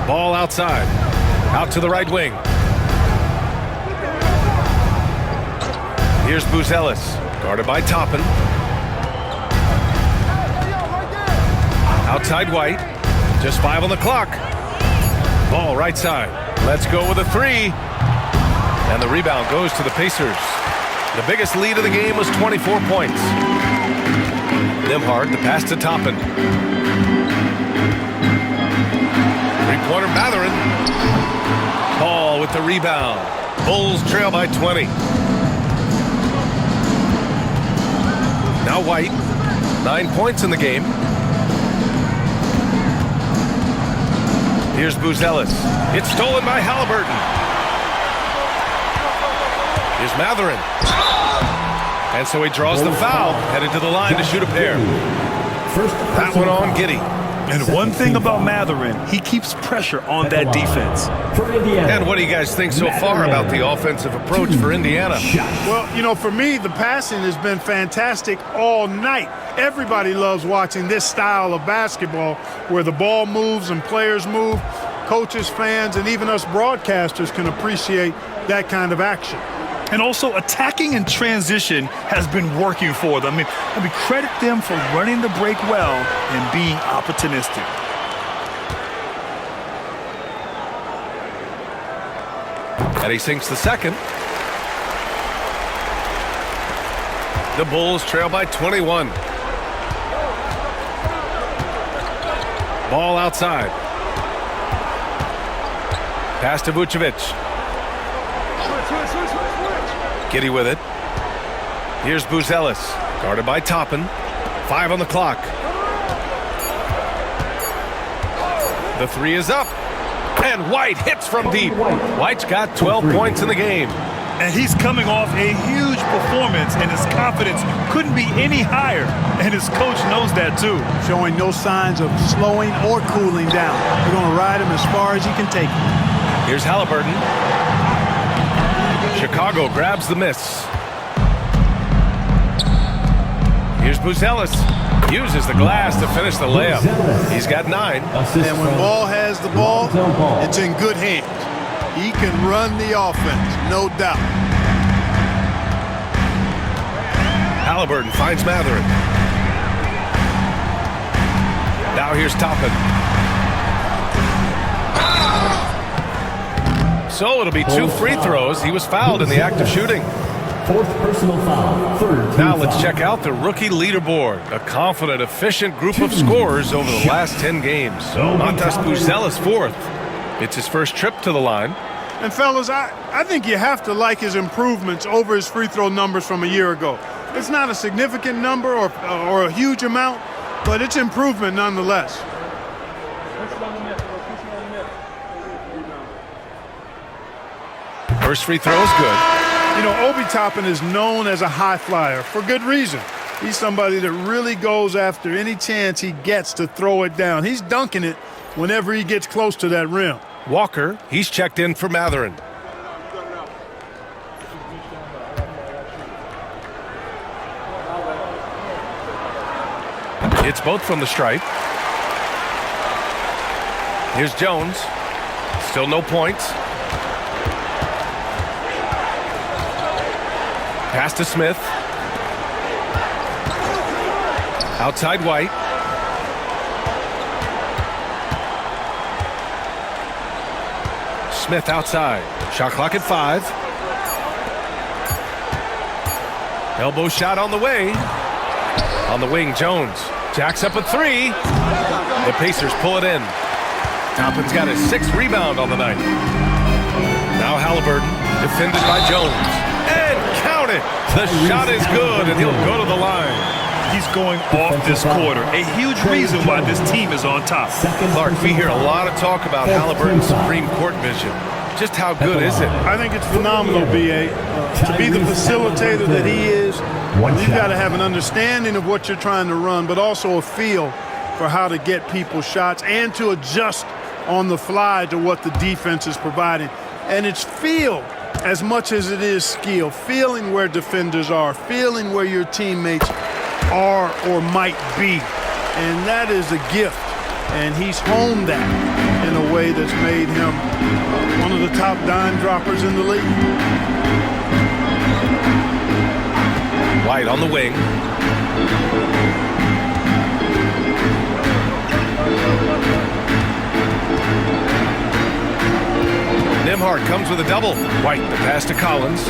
Ball outside. Out to the right wing. Here's Buzelis. Guarded by Toppin. Outside White. Just 5 on the clock. Ball right side. Let's go with a 3. And the rebound goes to the Pacers. The biggest lead of the game was 24 points. Nembhard, the pass to Toppin. Three-pointer Mathurin. Ball with the rebound. Bulls trail by 20. Now White, 9 points in the game. Here's Buzelis. It's stolen by Halliburton. Here's Mathurin. And so he draws the foul, headed to the line to shoot a pair. That one on Giddey. And one thing about Mathurin, he keeps pressure on that defense. And what do you guys think so far about the offensive approach for Indiana? Well, you know, for me, the passing has been fantastic all night. Everybody loves watching this style of basketball where the ball moves and players move. Coaches, fans, and even us broadcasters can appreciate that kind of action. And also, attacking in transition has been working for them. I mean, credit them for running the break well and being opportunistic. And he sinks the second. The Bulls trail by 21. Ball outside. Pass to Vucevic. Giddey with it. Here's Buzelis, guarded by Toppin. 5 on the clock. The three is up. And White hits from deep. White's got 12 points in the game. And he's coming off a huge performance, and his confidence couldn't be any higher. And his coach knows that, too. Showing no signs of slowing or cooling down. They're going to ride him as far as he can take him. Here's Halliburton. Chicago grabs the miss. Here's Buzelis. Uses the glass to finish the layup. He's got 9. And when Ball has the ball, it's in good hands. He can run the offense, no doubt. Halliburton finds Mathurin. Now here's Toppin. So it'll be 2 free throws. He was fouled in the act of shooting. 4th personal foul. 3rd. Now let's check out the rookie leaderboard. A confident, efficient group of scorers over the last 10 games. Montas Buzelis 4th. It's his first trip to the line. And fellas, I think you have to like his improvements over his free throw numbers from a year ago. It's not a significant number or a huge amount, but it's improvement nonetheless. First free throw is good. You know, Obi Toppin is known as a high flyer for good reason. He's somebody that really goes after any chance he gets to throw it down. He's dunking it whenever he gets close to that rim. Walker, he's checked in for Mathurin. It's both from the stripe. Here's Jones. Still no points. Pass to Smith. Outside White. Smith outside. Shot clock at 5. Elbow shot on the way. On the wing, Jones. Jacks up a 3. The Pacers pull it in. Toppin's got his 6th rebound on the night. Now Halliburton, defended by Jones. And count it! The shot is good, and he'll go to the line. He's going off this quarter. A huge reason why this team is on top. Clark, we hear a lot of talk about Halliburton's supreme court vision. Just how good is it? I think it's phenomenal, B.A. To be the facilitator that he is, you've got to have an understanding of what you're trying to run, but also a feel for how to get people shots and to adjust on the fly to what the defense is providing. And it's feel as much as it is skill, feeling where defenders are, feeling where your teammates are or might be. And that is a gift. And he's honed that in a way that's made him one of the top dime droppers in the league. White on the wing. Nembhard comes with a double. White, the pass to Collins.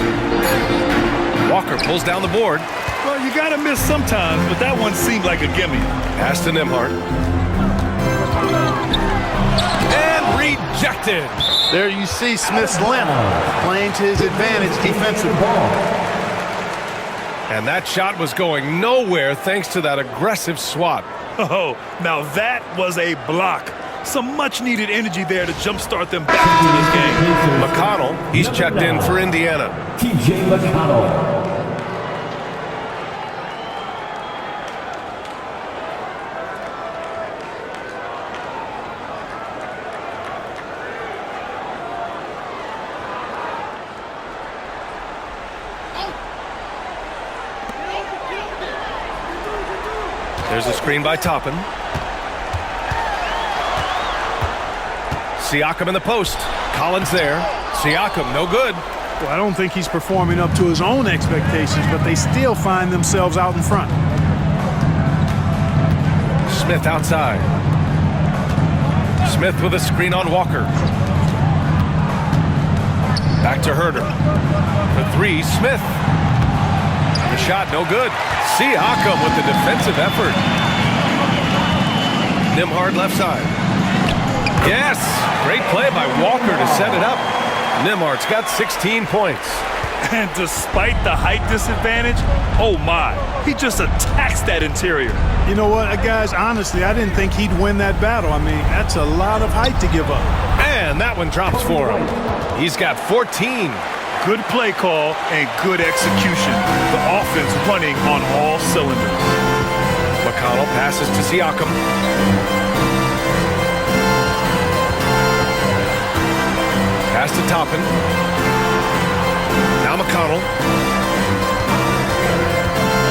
Walker pulls down the board. Well, you got to miss sometimes, but that one seemed like a gimme. Pass to Nembhard. And rejected. There you see Smith's length playing to his advantage defensively. And that shot was going nowhere thanks to that aggressive swat. Oh, now that was a block. Some much-needed energy there to jumpstart them back into this game. McConnell, he's checked in for Indiana. TJ McConnell. There's a screen by Toppin. Siakam in the post. Collins there. Siakam, no good. Well, I don't think he's performing up to his own expectations, but they still find themselves out in front. Smith outside. Smith with a screen on Walker. Back to Herder. For three, Smith. The shot, no good. Siakam with the defensive effort. Nembhard left side. Yes! Great play by Walker to set it up. Nembhard's got 16 points. And despite the height disadvantage, oh my, he just attacks that interior. You know what, guys, honestly, I didn't think he'd win that battle. I mean, that's a lot of height to give up. And that one drops for him. He's got 14. Good play call and good execution. The offense running on all cylinders. McConnell passes to Siakam. Pass to Toppin. Now McConnell.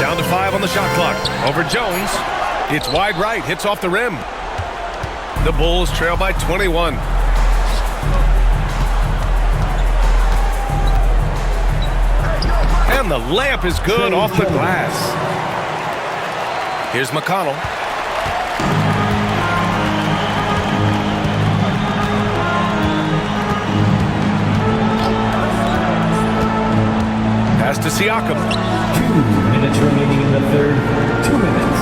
Down to 5 on the shot clock. Over Jones. It's wide right. Hits off the rim. The Bulls trail by 21. And the layup is good off the glass. Here's McConnell. Pass to Siakam. 2 minutes remaining in the third. 2 minutes.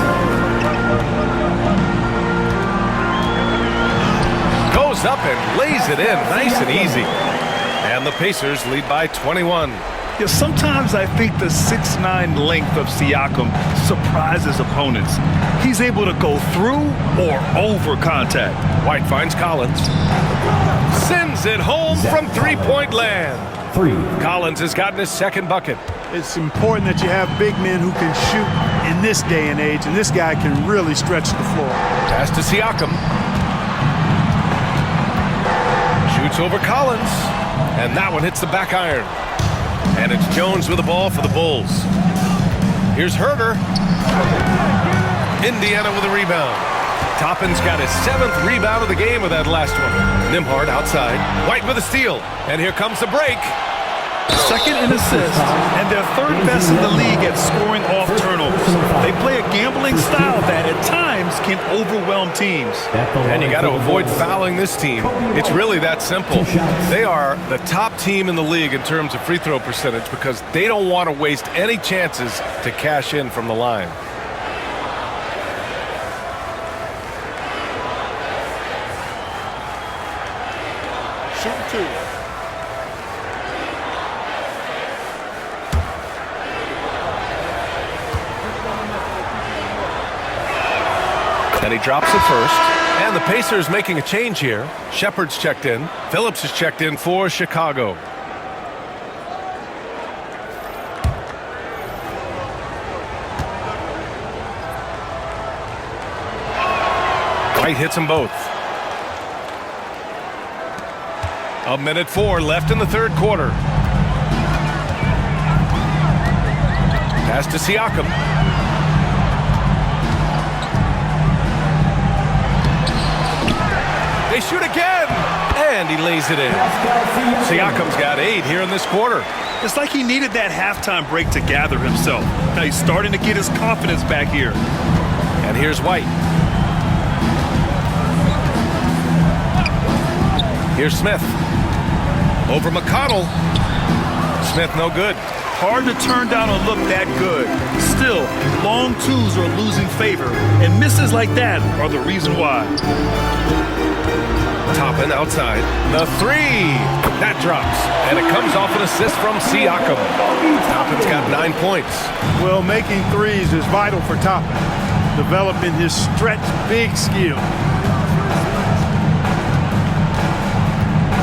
Goes up and lays it in nice and easy. And the Pacers lead by 21. Yeah, sometimes I think the 6'9" length of Siakam surprises opponents. He's able to go through or over contact. White finds Collins. Sends it home from three-point land. 3. Collins has gotten his second bucket. It's important that you have big men who can shoot in this day and age, and this guy can really stretch the floor. Pass to Siakam. Shoots over Collins. And that one hits the back iron. And it's Jones with the ball for the Bulls. Here's Herder. Indiana with a rebound. Toppin's got his 7th rebound of the game with that last one. Nembhard outside. White with a steal. And here comes the break. Second in assists, and they're third best in the league at scoring off turnovers. They play a gambling style that at times can overwhelm teams. And you got to avoid fouling this team. It's really that simple. They are the top team in the league in terms of free throw percentage because they don't want to waste any chances to cash in from the line. Shoot 2. And he drops it first. And the Pacers making a change here. Shepard's checked in. Phillips is checked in for Chicago. White hits them both. 1:04 left in the third quarter. Pass to Siakam. They shoot again, and he lays it in. Siakam's got 8 here in this quarter. It's like he needed that halftime break to gather himself. Now he's starting to get his confidence back here. And here's White. Here's Smith. Over McConnell. Smith no good. Hard to turn down a look that good. Still, long twos are losing favor, and misses like that are the reason why. Toppin outside. The three. That drops. And it comes off an assist from Siakam. Toppin's got 9 points. Well, making threes is vital for Toppin, developing his stretch big skill.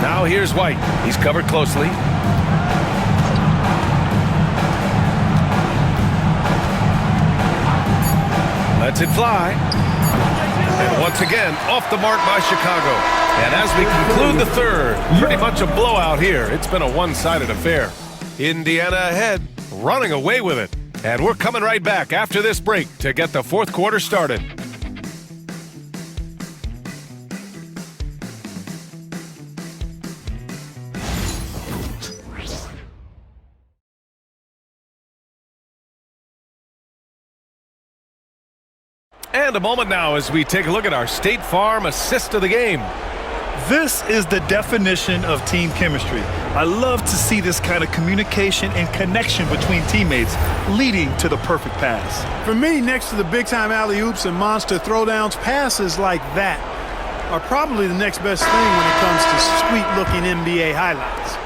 Now here's White. He's covered closely. Lets it fly. And once again, off the mark by Chicago. And as we conclude the third, pretty much a blowout here. It's been a one-sided affair. Indiana ahead, running away with it. And we're coming right back after this break to get the fourth quarter started. And a moment now as we take a look at our State Farm assist of the game. This is the definition of team chemistry. I love to see this kind of communication and connection between teammates leading to the perfect pass. For me, next to the big-time alley-oops and monster throwdowns, passes like that are probably the next best thing when it comes to sweet-looking NBA highlights.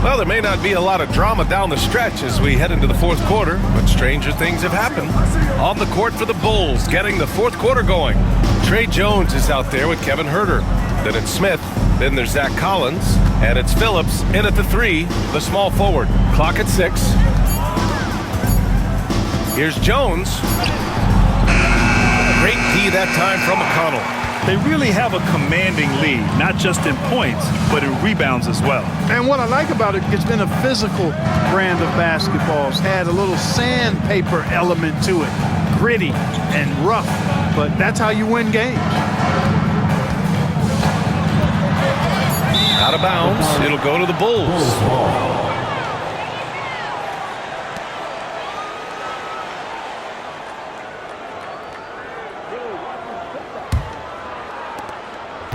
Well, there may not be a lot of drama down the stretch as we head into the fourth quarter, but stranger things have happened. On the court for the Bulls, getting the fourth quarter going. Trey Jones is out there with Kevin Huerter. Then it's Smith. Then there's Zach Collins. And it's Phillips in at the three, the small forward. Clock at 6. Here's Jones. Great D that time from McConnell. They really have a commanding lead, not just in points, but in rebounds as well. And what I like about it, it's been a physical brand of basketball. It's had a little sandpaper element to it, gritty and rough, but that's how you win games. Out of bounds, it'll go to the Bulls.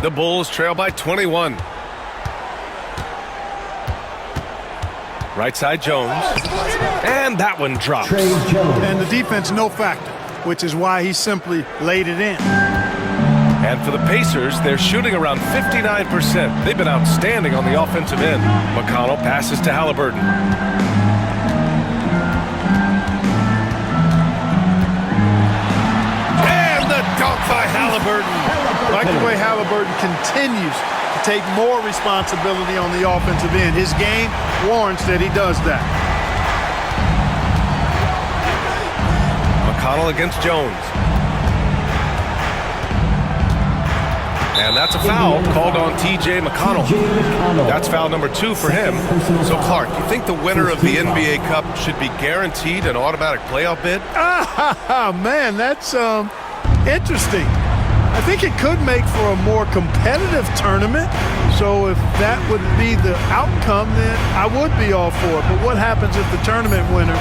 The Bulls trail by 21. Right side Jones. And that one drops. And the defense no factor, which is why he simply laid it in. And for the Pacers, they're shooting around 59%. They've been outstanding on the offensive end. McConnell passes to Halliburton. And the dunk by Halliburton. I like the way Halliburton continues to take more responsibility on the offensive end. His game warrants that he does that. McConnell against Jones. And that's a foul called on T.J. McConnell. That's foul number 2 for him. So, Clark, you think the winner of the NBA Cup should be guaranteed an automatic playoff bid? Man, that's interesting. I think it could make for a more competitive tournament. So if that would be the outcome, then I would be all for it. But what happens if the tournament winner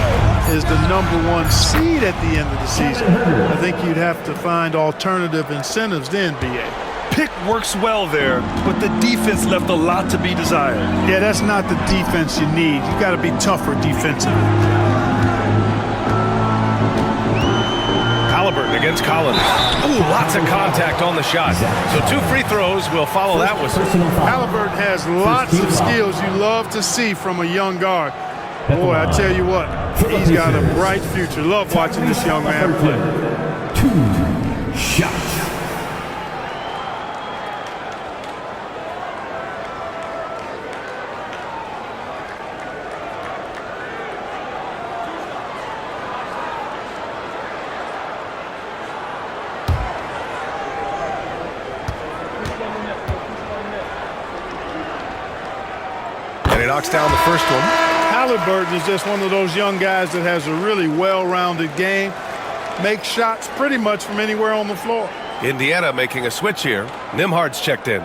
is the #1 seed at the end of the season? I think you'd have to find alternative incentives then, B.A. Pick works well there, but the defense left a lot to be desired. Yeah, that's not the defense you need. You got to be tougher defensively. Halliburton against Collins. Ooh, lots of contact on the shot. So 2 free throws will follow that whistle. Halliburton has lots of skills you love to see from a young guard. Boy, I tell you what, he's got a bright future. Love watching this young man play. 2 shots. And he knocks down the first one. Halliburton is just one of those young guys that has a really well-rounded game. Makes shots pretty much from anywhere on the floor. Indiana making a switch here. Nimhard's checked in.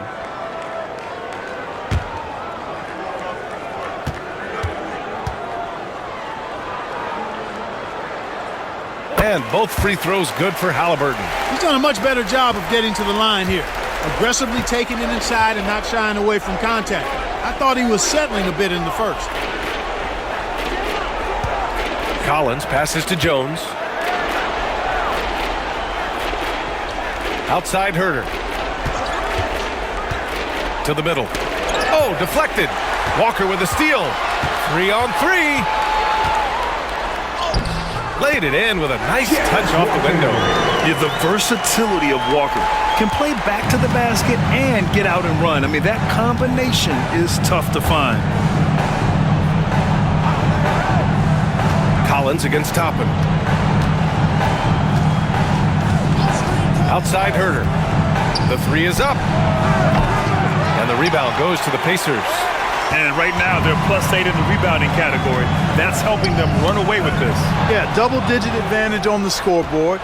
And both free throws good for Halliburton. He's done a much better job of getting to the line here. Aggressively taking it inside and not shying away from contact. I thought he was settling a bit in the first. Collins passes to Jones. Outside Herter. To the middle. Oh, deflected. Walker with a steal. 3-on-3. Laid it in with a nice touch off the window. Yeah, the versatility of Walker. Can play back to the basket and get out and run. I mean, that combination is tough to find. Collins against Toppin. Outside Herter. The three is up. And the rebound goes to the Pacers. And right now, they're +8 in the rebounding category. That's helping them run away with this. Yeah, double-digit advantage on the scoreboard.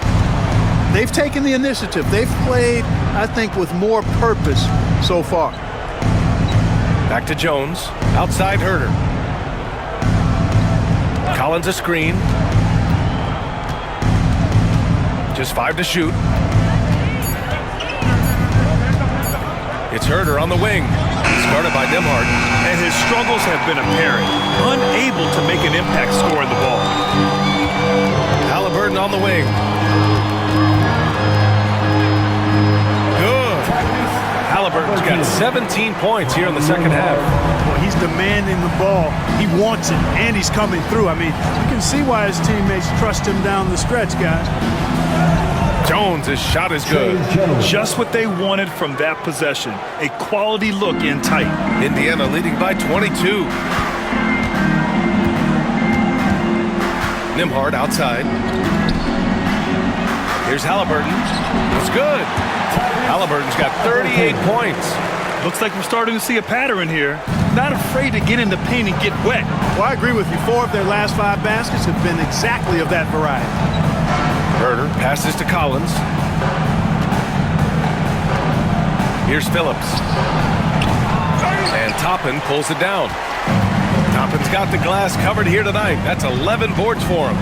They've taken the initiative. They've played, I think, with more purpose so far. Back to Jones. Outside Herter. Collins a screen. Just 5 to shoot. It's Herter on the wing. Started by Nembhard. And his struggles have been apparent. Unable to make an impact scoring the ball. Halliburton on the wing. Good. Halliburton's got 17 points here in the second half. Well, he's demanding the ball. He wants it, and he's coming through. I mean, you can see why his teammates trust him down the stretch, guys. Jones, his shot is good. Just what they wanted from that possession. A quality look in tight. Indiana leading by 22. Nembhard outside. Here's Halliburton. It's good. Halliburton's got 38 points. Looks like we're starting to see a pattern here. Not afraid to get in the paint and get wet. Well, I agree with you. 4 of their last 5 baskets have been exactly of that variety. Herter passes to Collins. Here's Phillips. And Toppin pulls it down. Toppin's got the glass covered here tonight. That's 11 boards for him.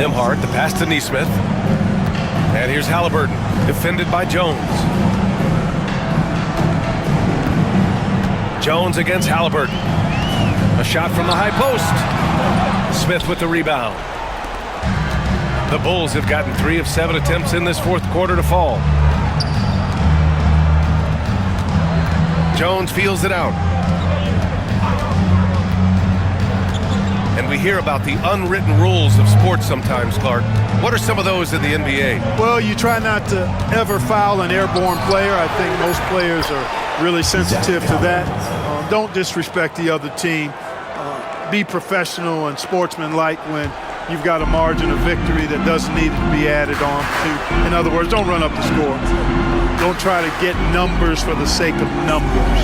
Nembhard, the pass to Nesmith. And here's Halliburton, defended by Jones. Jones against Halliburton. A shot from the high post. Smith with the rebound. The Bulls have gotten 3 of 7 attempts in this fourth quarter to fall. Jones feels it out. And we hear about the unwritten rules of sports sometimes, Clark. What are some of those in the NBA? Well, you try not to ever foul an airborne player. I think most players are really sensitive to that. Don't disrespect the other team. Be professional and sportsmanlike when you've got a margin of victory that doesn't need to be added on to. In other words, don't run up the score. Don't try to get numbers for the sake of numbers.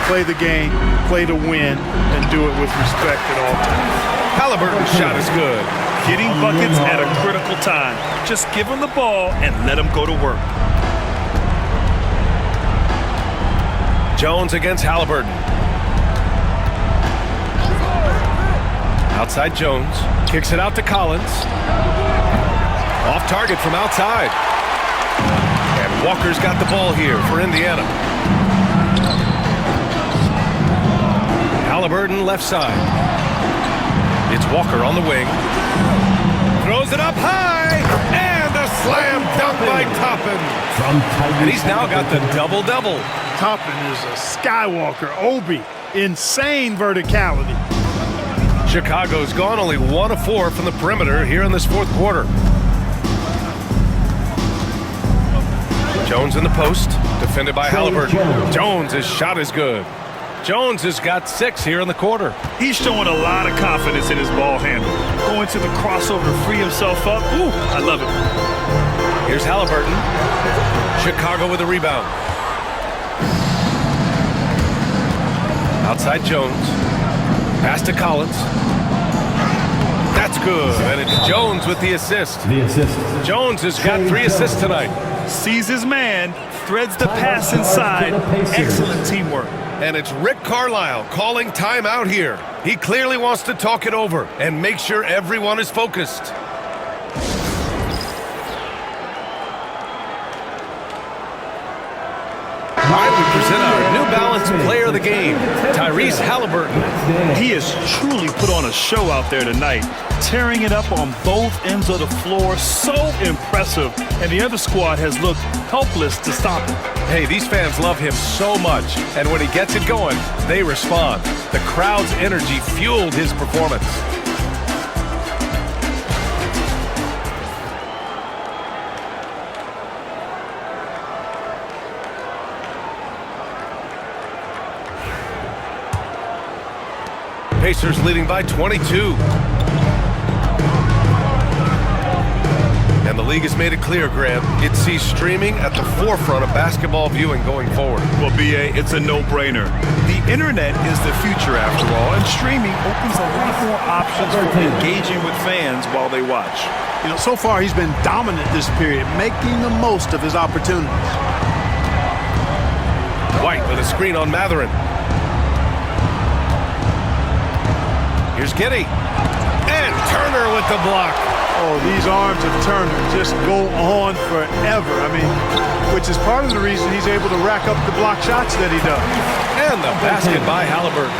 Play the game, play to win, and do it with respect at all times. Halliburton's shot is good. Getting buckets at a critical time. Just give him the ball and let him go to work. Jones against Halliburton. Outside Jones. Kicks it out to Collins. Off target from outside. And Walker's got the ball here for Indiana. Halliburton left side. It's Walker on the wing. Throws it up high. And a slam dunk by Toppin. And he's now got the double-double. Toppin is a Skywalker, Obi. Insane verticality. Chicago's gone only 1 of 4 from the perimeter here in this fourth quarter. Jones in the post, defended by Halliburton. Jones, his shot is good. Jones has got 6 here in the quarter. He's showing a lot of confidence in his ball handle. Going to the crossover to free himself up. Ooh, I love it. Here's Halliburton. Chicago with a rebound. Outside Jones. Pass to Collins. That's good. And it's Jones with the assist. Jones has got 3 assists tonight. Sees his man, threads the pass inside. Excellent teamwork. And it's Rick Carlisle calling timeout here. He clearly wants to talk it over and make sure everyone is focused. All right, we present our new balanced player of the game, Tyrese Halliburton. He has truly put on a show out there tonight, tearing it up on both ends of the floor. So impressive, and the other squad has looked helpless to stop him. Hey, these fans love him so much, and when he gets it going, they respond. The crowd's energy fueled his performance. Pacers leading by 22. And the league has made it clear, Grant, it sees streaming at the forefront of basketball viewing going forward. Well, B.A., it's a no-brainer. The internet is the future after all, and streaming opens a lot more options for engaging with fans while they watch. You know, so far he's been dominant this period, making the most of his opportunities. White with a screen on Matherin. Here's Giddey. And Turner with the block. Oh, these arms of Turner just go on forever. I mean, which is part of the reason he's able to rack up the block shots that he does. And the basket by Halliburton.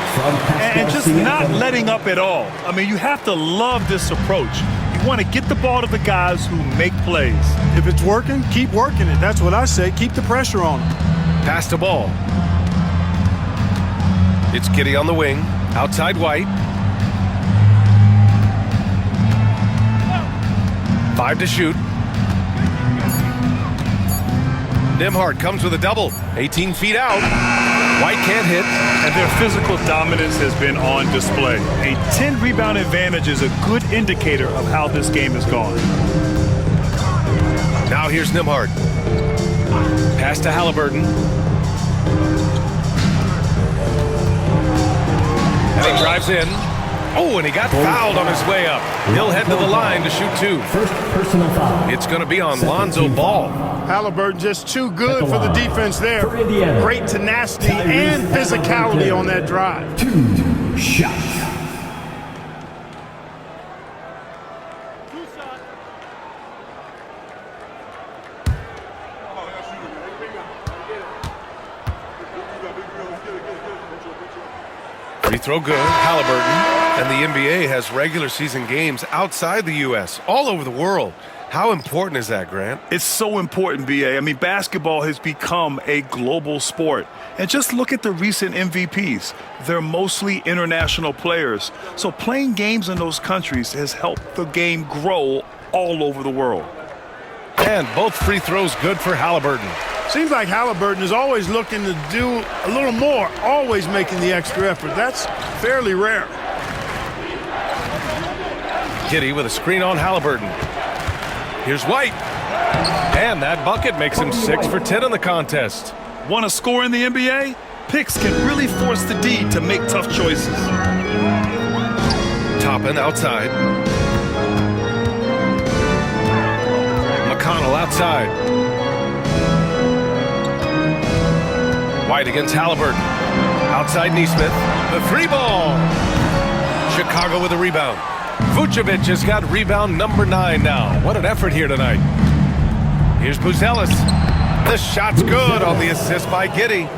And just not letting up at all. I mean, you have to love this approach. You want to get the ball to the guys who make plays. If it's working, keep working it. That's what I say. Keep the pressure on him. Pass the ball. It's Giddey on the wing. Outside White. 5 to shoot. Nembhard comes with a double. 18 feet out. White can't hit. And their physical dominance has been on display. A 10-rebound advantage is a good indicator of how this game has gone. Now here's Nembhard. Pass to Halliburton. And he drives in. Oh, and he got fouled on his way up. He'll head to the line to shoot 2. First personal foul. It's going to be on Lonzo Ball. Halliburton just too good for the defense there. For Indiana. Great tenacity and physicality on that drive. 2 shots. Free throw good, Halliburton. And the NBA has regular season games outside the U.S., all over the world. How important is that, Grant? It's so important, B.A. I mean, basketball has become a global sport. And just look at the recent MVPs. They're mostly international players. So playing games in those countries has helped the game grow all over the world. And both free throws good for Halliburton. Seems like Halliburton is always looking to do a little more, always making the extra effort. That's fairly rare. Giddey with a screen on Halliburton. Here's White. And that bucket makes him 6 for 10 in the contest. Want to score in the NBA? Picks can really force the D to make tough choices. Toppin outside. McConnell outside. White against Halliburton. Outside Nesmith. The 3-ball. Chicago with a rebound. Vucevic has got rebound number 9 now. What an effort here tonight. Here's Buzelis. The shot's good on the assist by Giddey.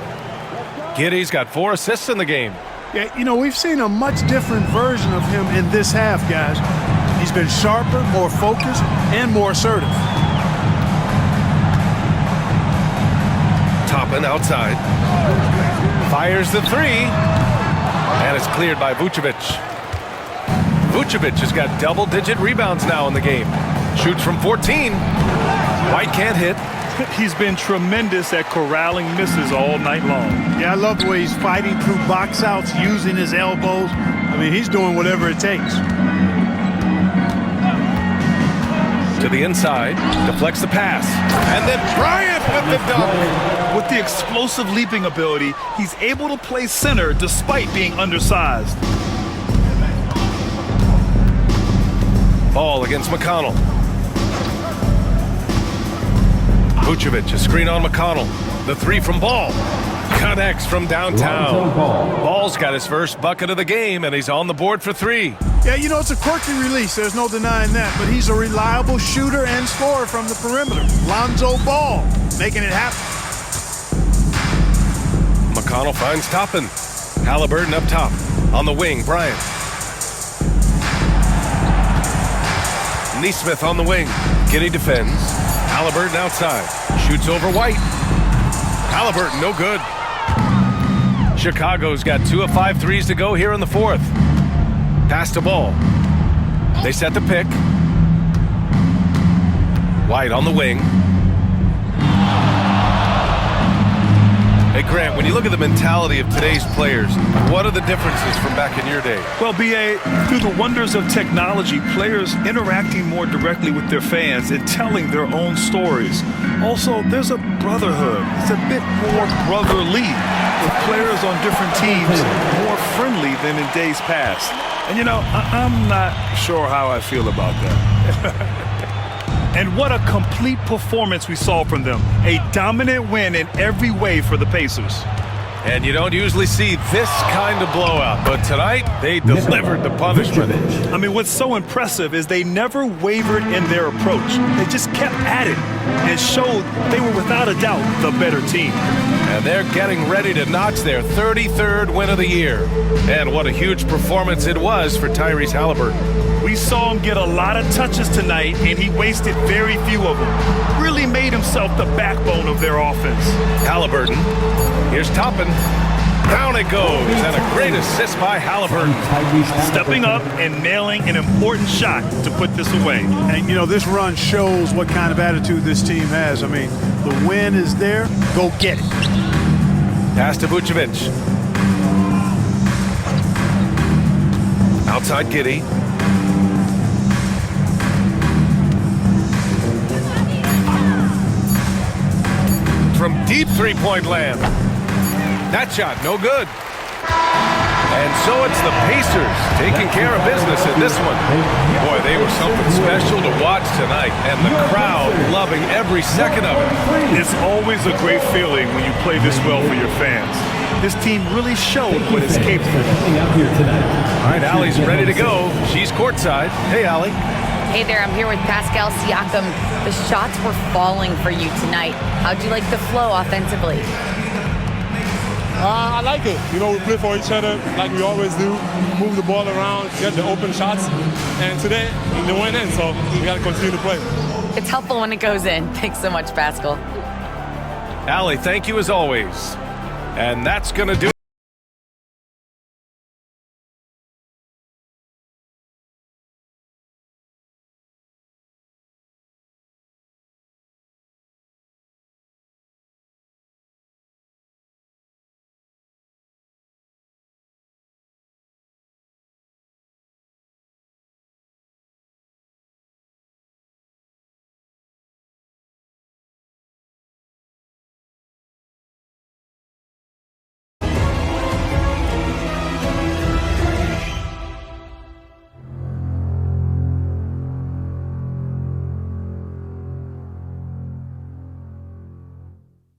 Giddey's got 4 assists in the game. Yeah, you know, we've seen a much different version of him in this half, guys. He's been sharper, more focused, and more assertive. Toppin outside. Fires the 3. And it's cleared by Vucevic. Vucevic has got double-digit rebounds now in the game. Shoots from 14. White can't hit. He's been tremendous at corralling misses all night long. Yeah, I love the way he's fighting through box outs, using his elbows. I mean, he's doing whatever it takes. To the inside, deflects the pass. And then Bryant with the dunk. With the explosive leaping ability, he's able to play center despite being undersized. Ball against McConnell. Vucevic, a screen on McConnell. The 3 from Ball. Connects from downtown. Ball's got his first bucket of the game, and he's on the board for 3. Yeah, you know, it's a quirky release. There's no denying that. But he's a reliable shooter and scorer from the perimeter. Lonzo Ball making it happen. McConnell finds Toppin. Halliburton up top. On the wing, Bryant. Neesmith on the wing. Giddey defends. Halliburton outside. Shoots over White. Halliburton, no good. Chicago's got 2 of 5 threes to go here in the fourth. Pass the ball. They set the pick. White on the wing. Hey, Grant, when you look at the mentality of today's players, what are the differences from back in your day? Well, B.A., through the wonders of technology, players interacting more directly with their fans and telling their own stories. Also, there's a brotherhood. It's a bit more brotherly, with players on different teams more friendly than in days past. And, you know, I'm not sure how I feel about that. And what a complete performance we saw from them. A dominant win in every way for the Pacers. And you don't usually see this kind of blowout, but tonight they delivered the punishment. I mean, what's so impressive is they never wavered in their approach. They just kept at it and showed they were without a doubt the better team. And they're getting ready to notch their 33rd win of the year. And what a huge performance it was for Tyrese Halliburton. We saw him get a lot of touches tonight, and he wasted very few of them. Really made himself the backbone of their offense. Halliburton. Here's Toppin. Down it goes, and a great assist by Halliburton. Stepping up and nailing an important shot to put this away. And, you know, this run shows what kind of attitude this team has. I mean, the win is there. Go get it. Pass to Vucevic. Outside Giddey. From deep three-point land. That shot, no good. And so it's the Pacers taking care of business in this one. Boy, they were something special to watch tonight, and the crowd loving every second of it. It's always a great feeling when you play this well for your fans. This team really showed what it's capable of. All right, Allie's ready to go. She's courtside. Hey, Allie. Hey there, I'm here with Pascal Siakam. The shots were falling for you tonight. How'd you like the flow offensively? I like it. You know, we play for each other like we always do. Move the ball around, get the open shots. And today, they went in, so we got to continue to play. It's helpful when it goes in. Thanks so much, Pascal. Allie, thank you as always. And that's going to do it.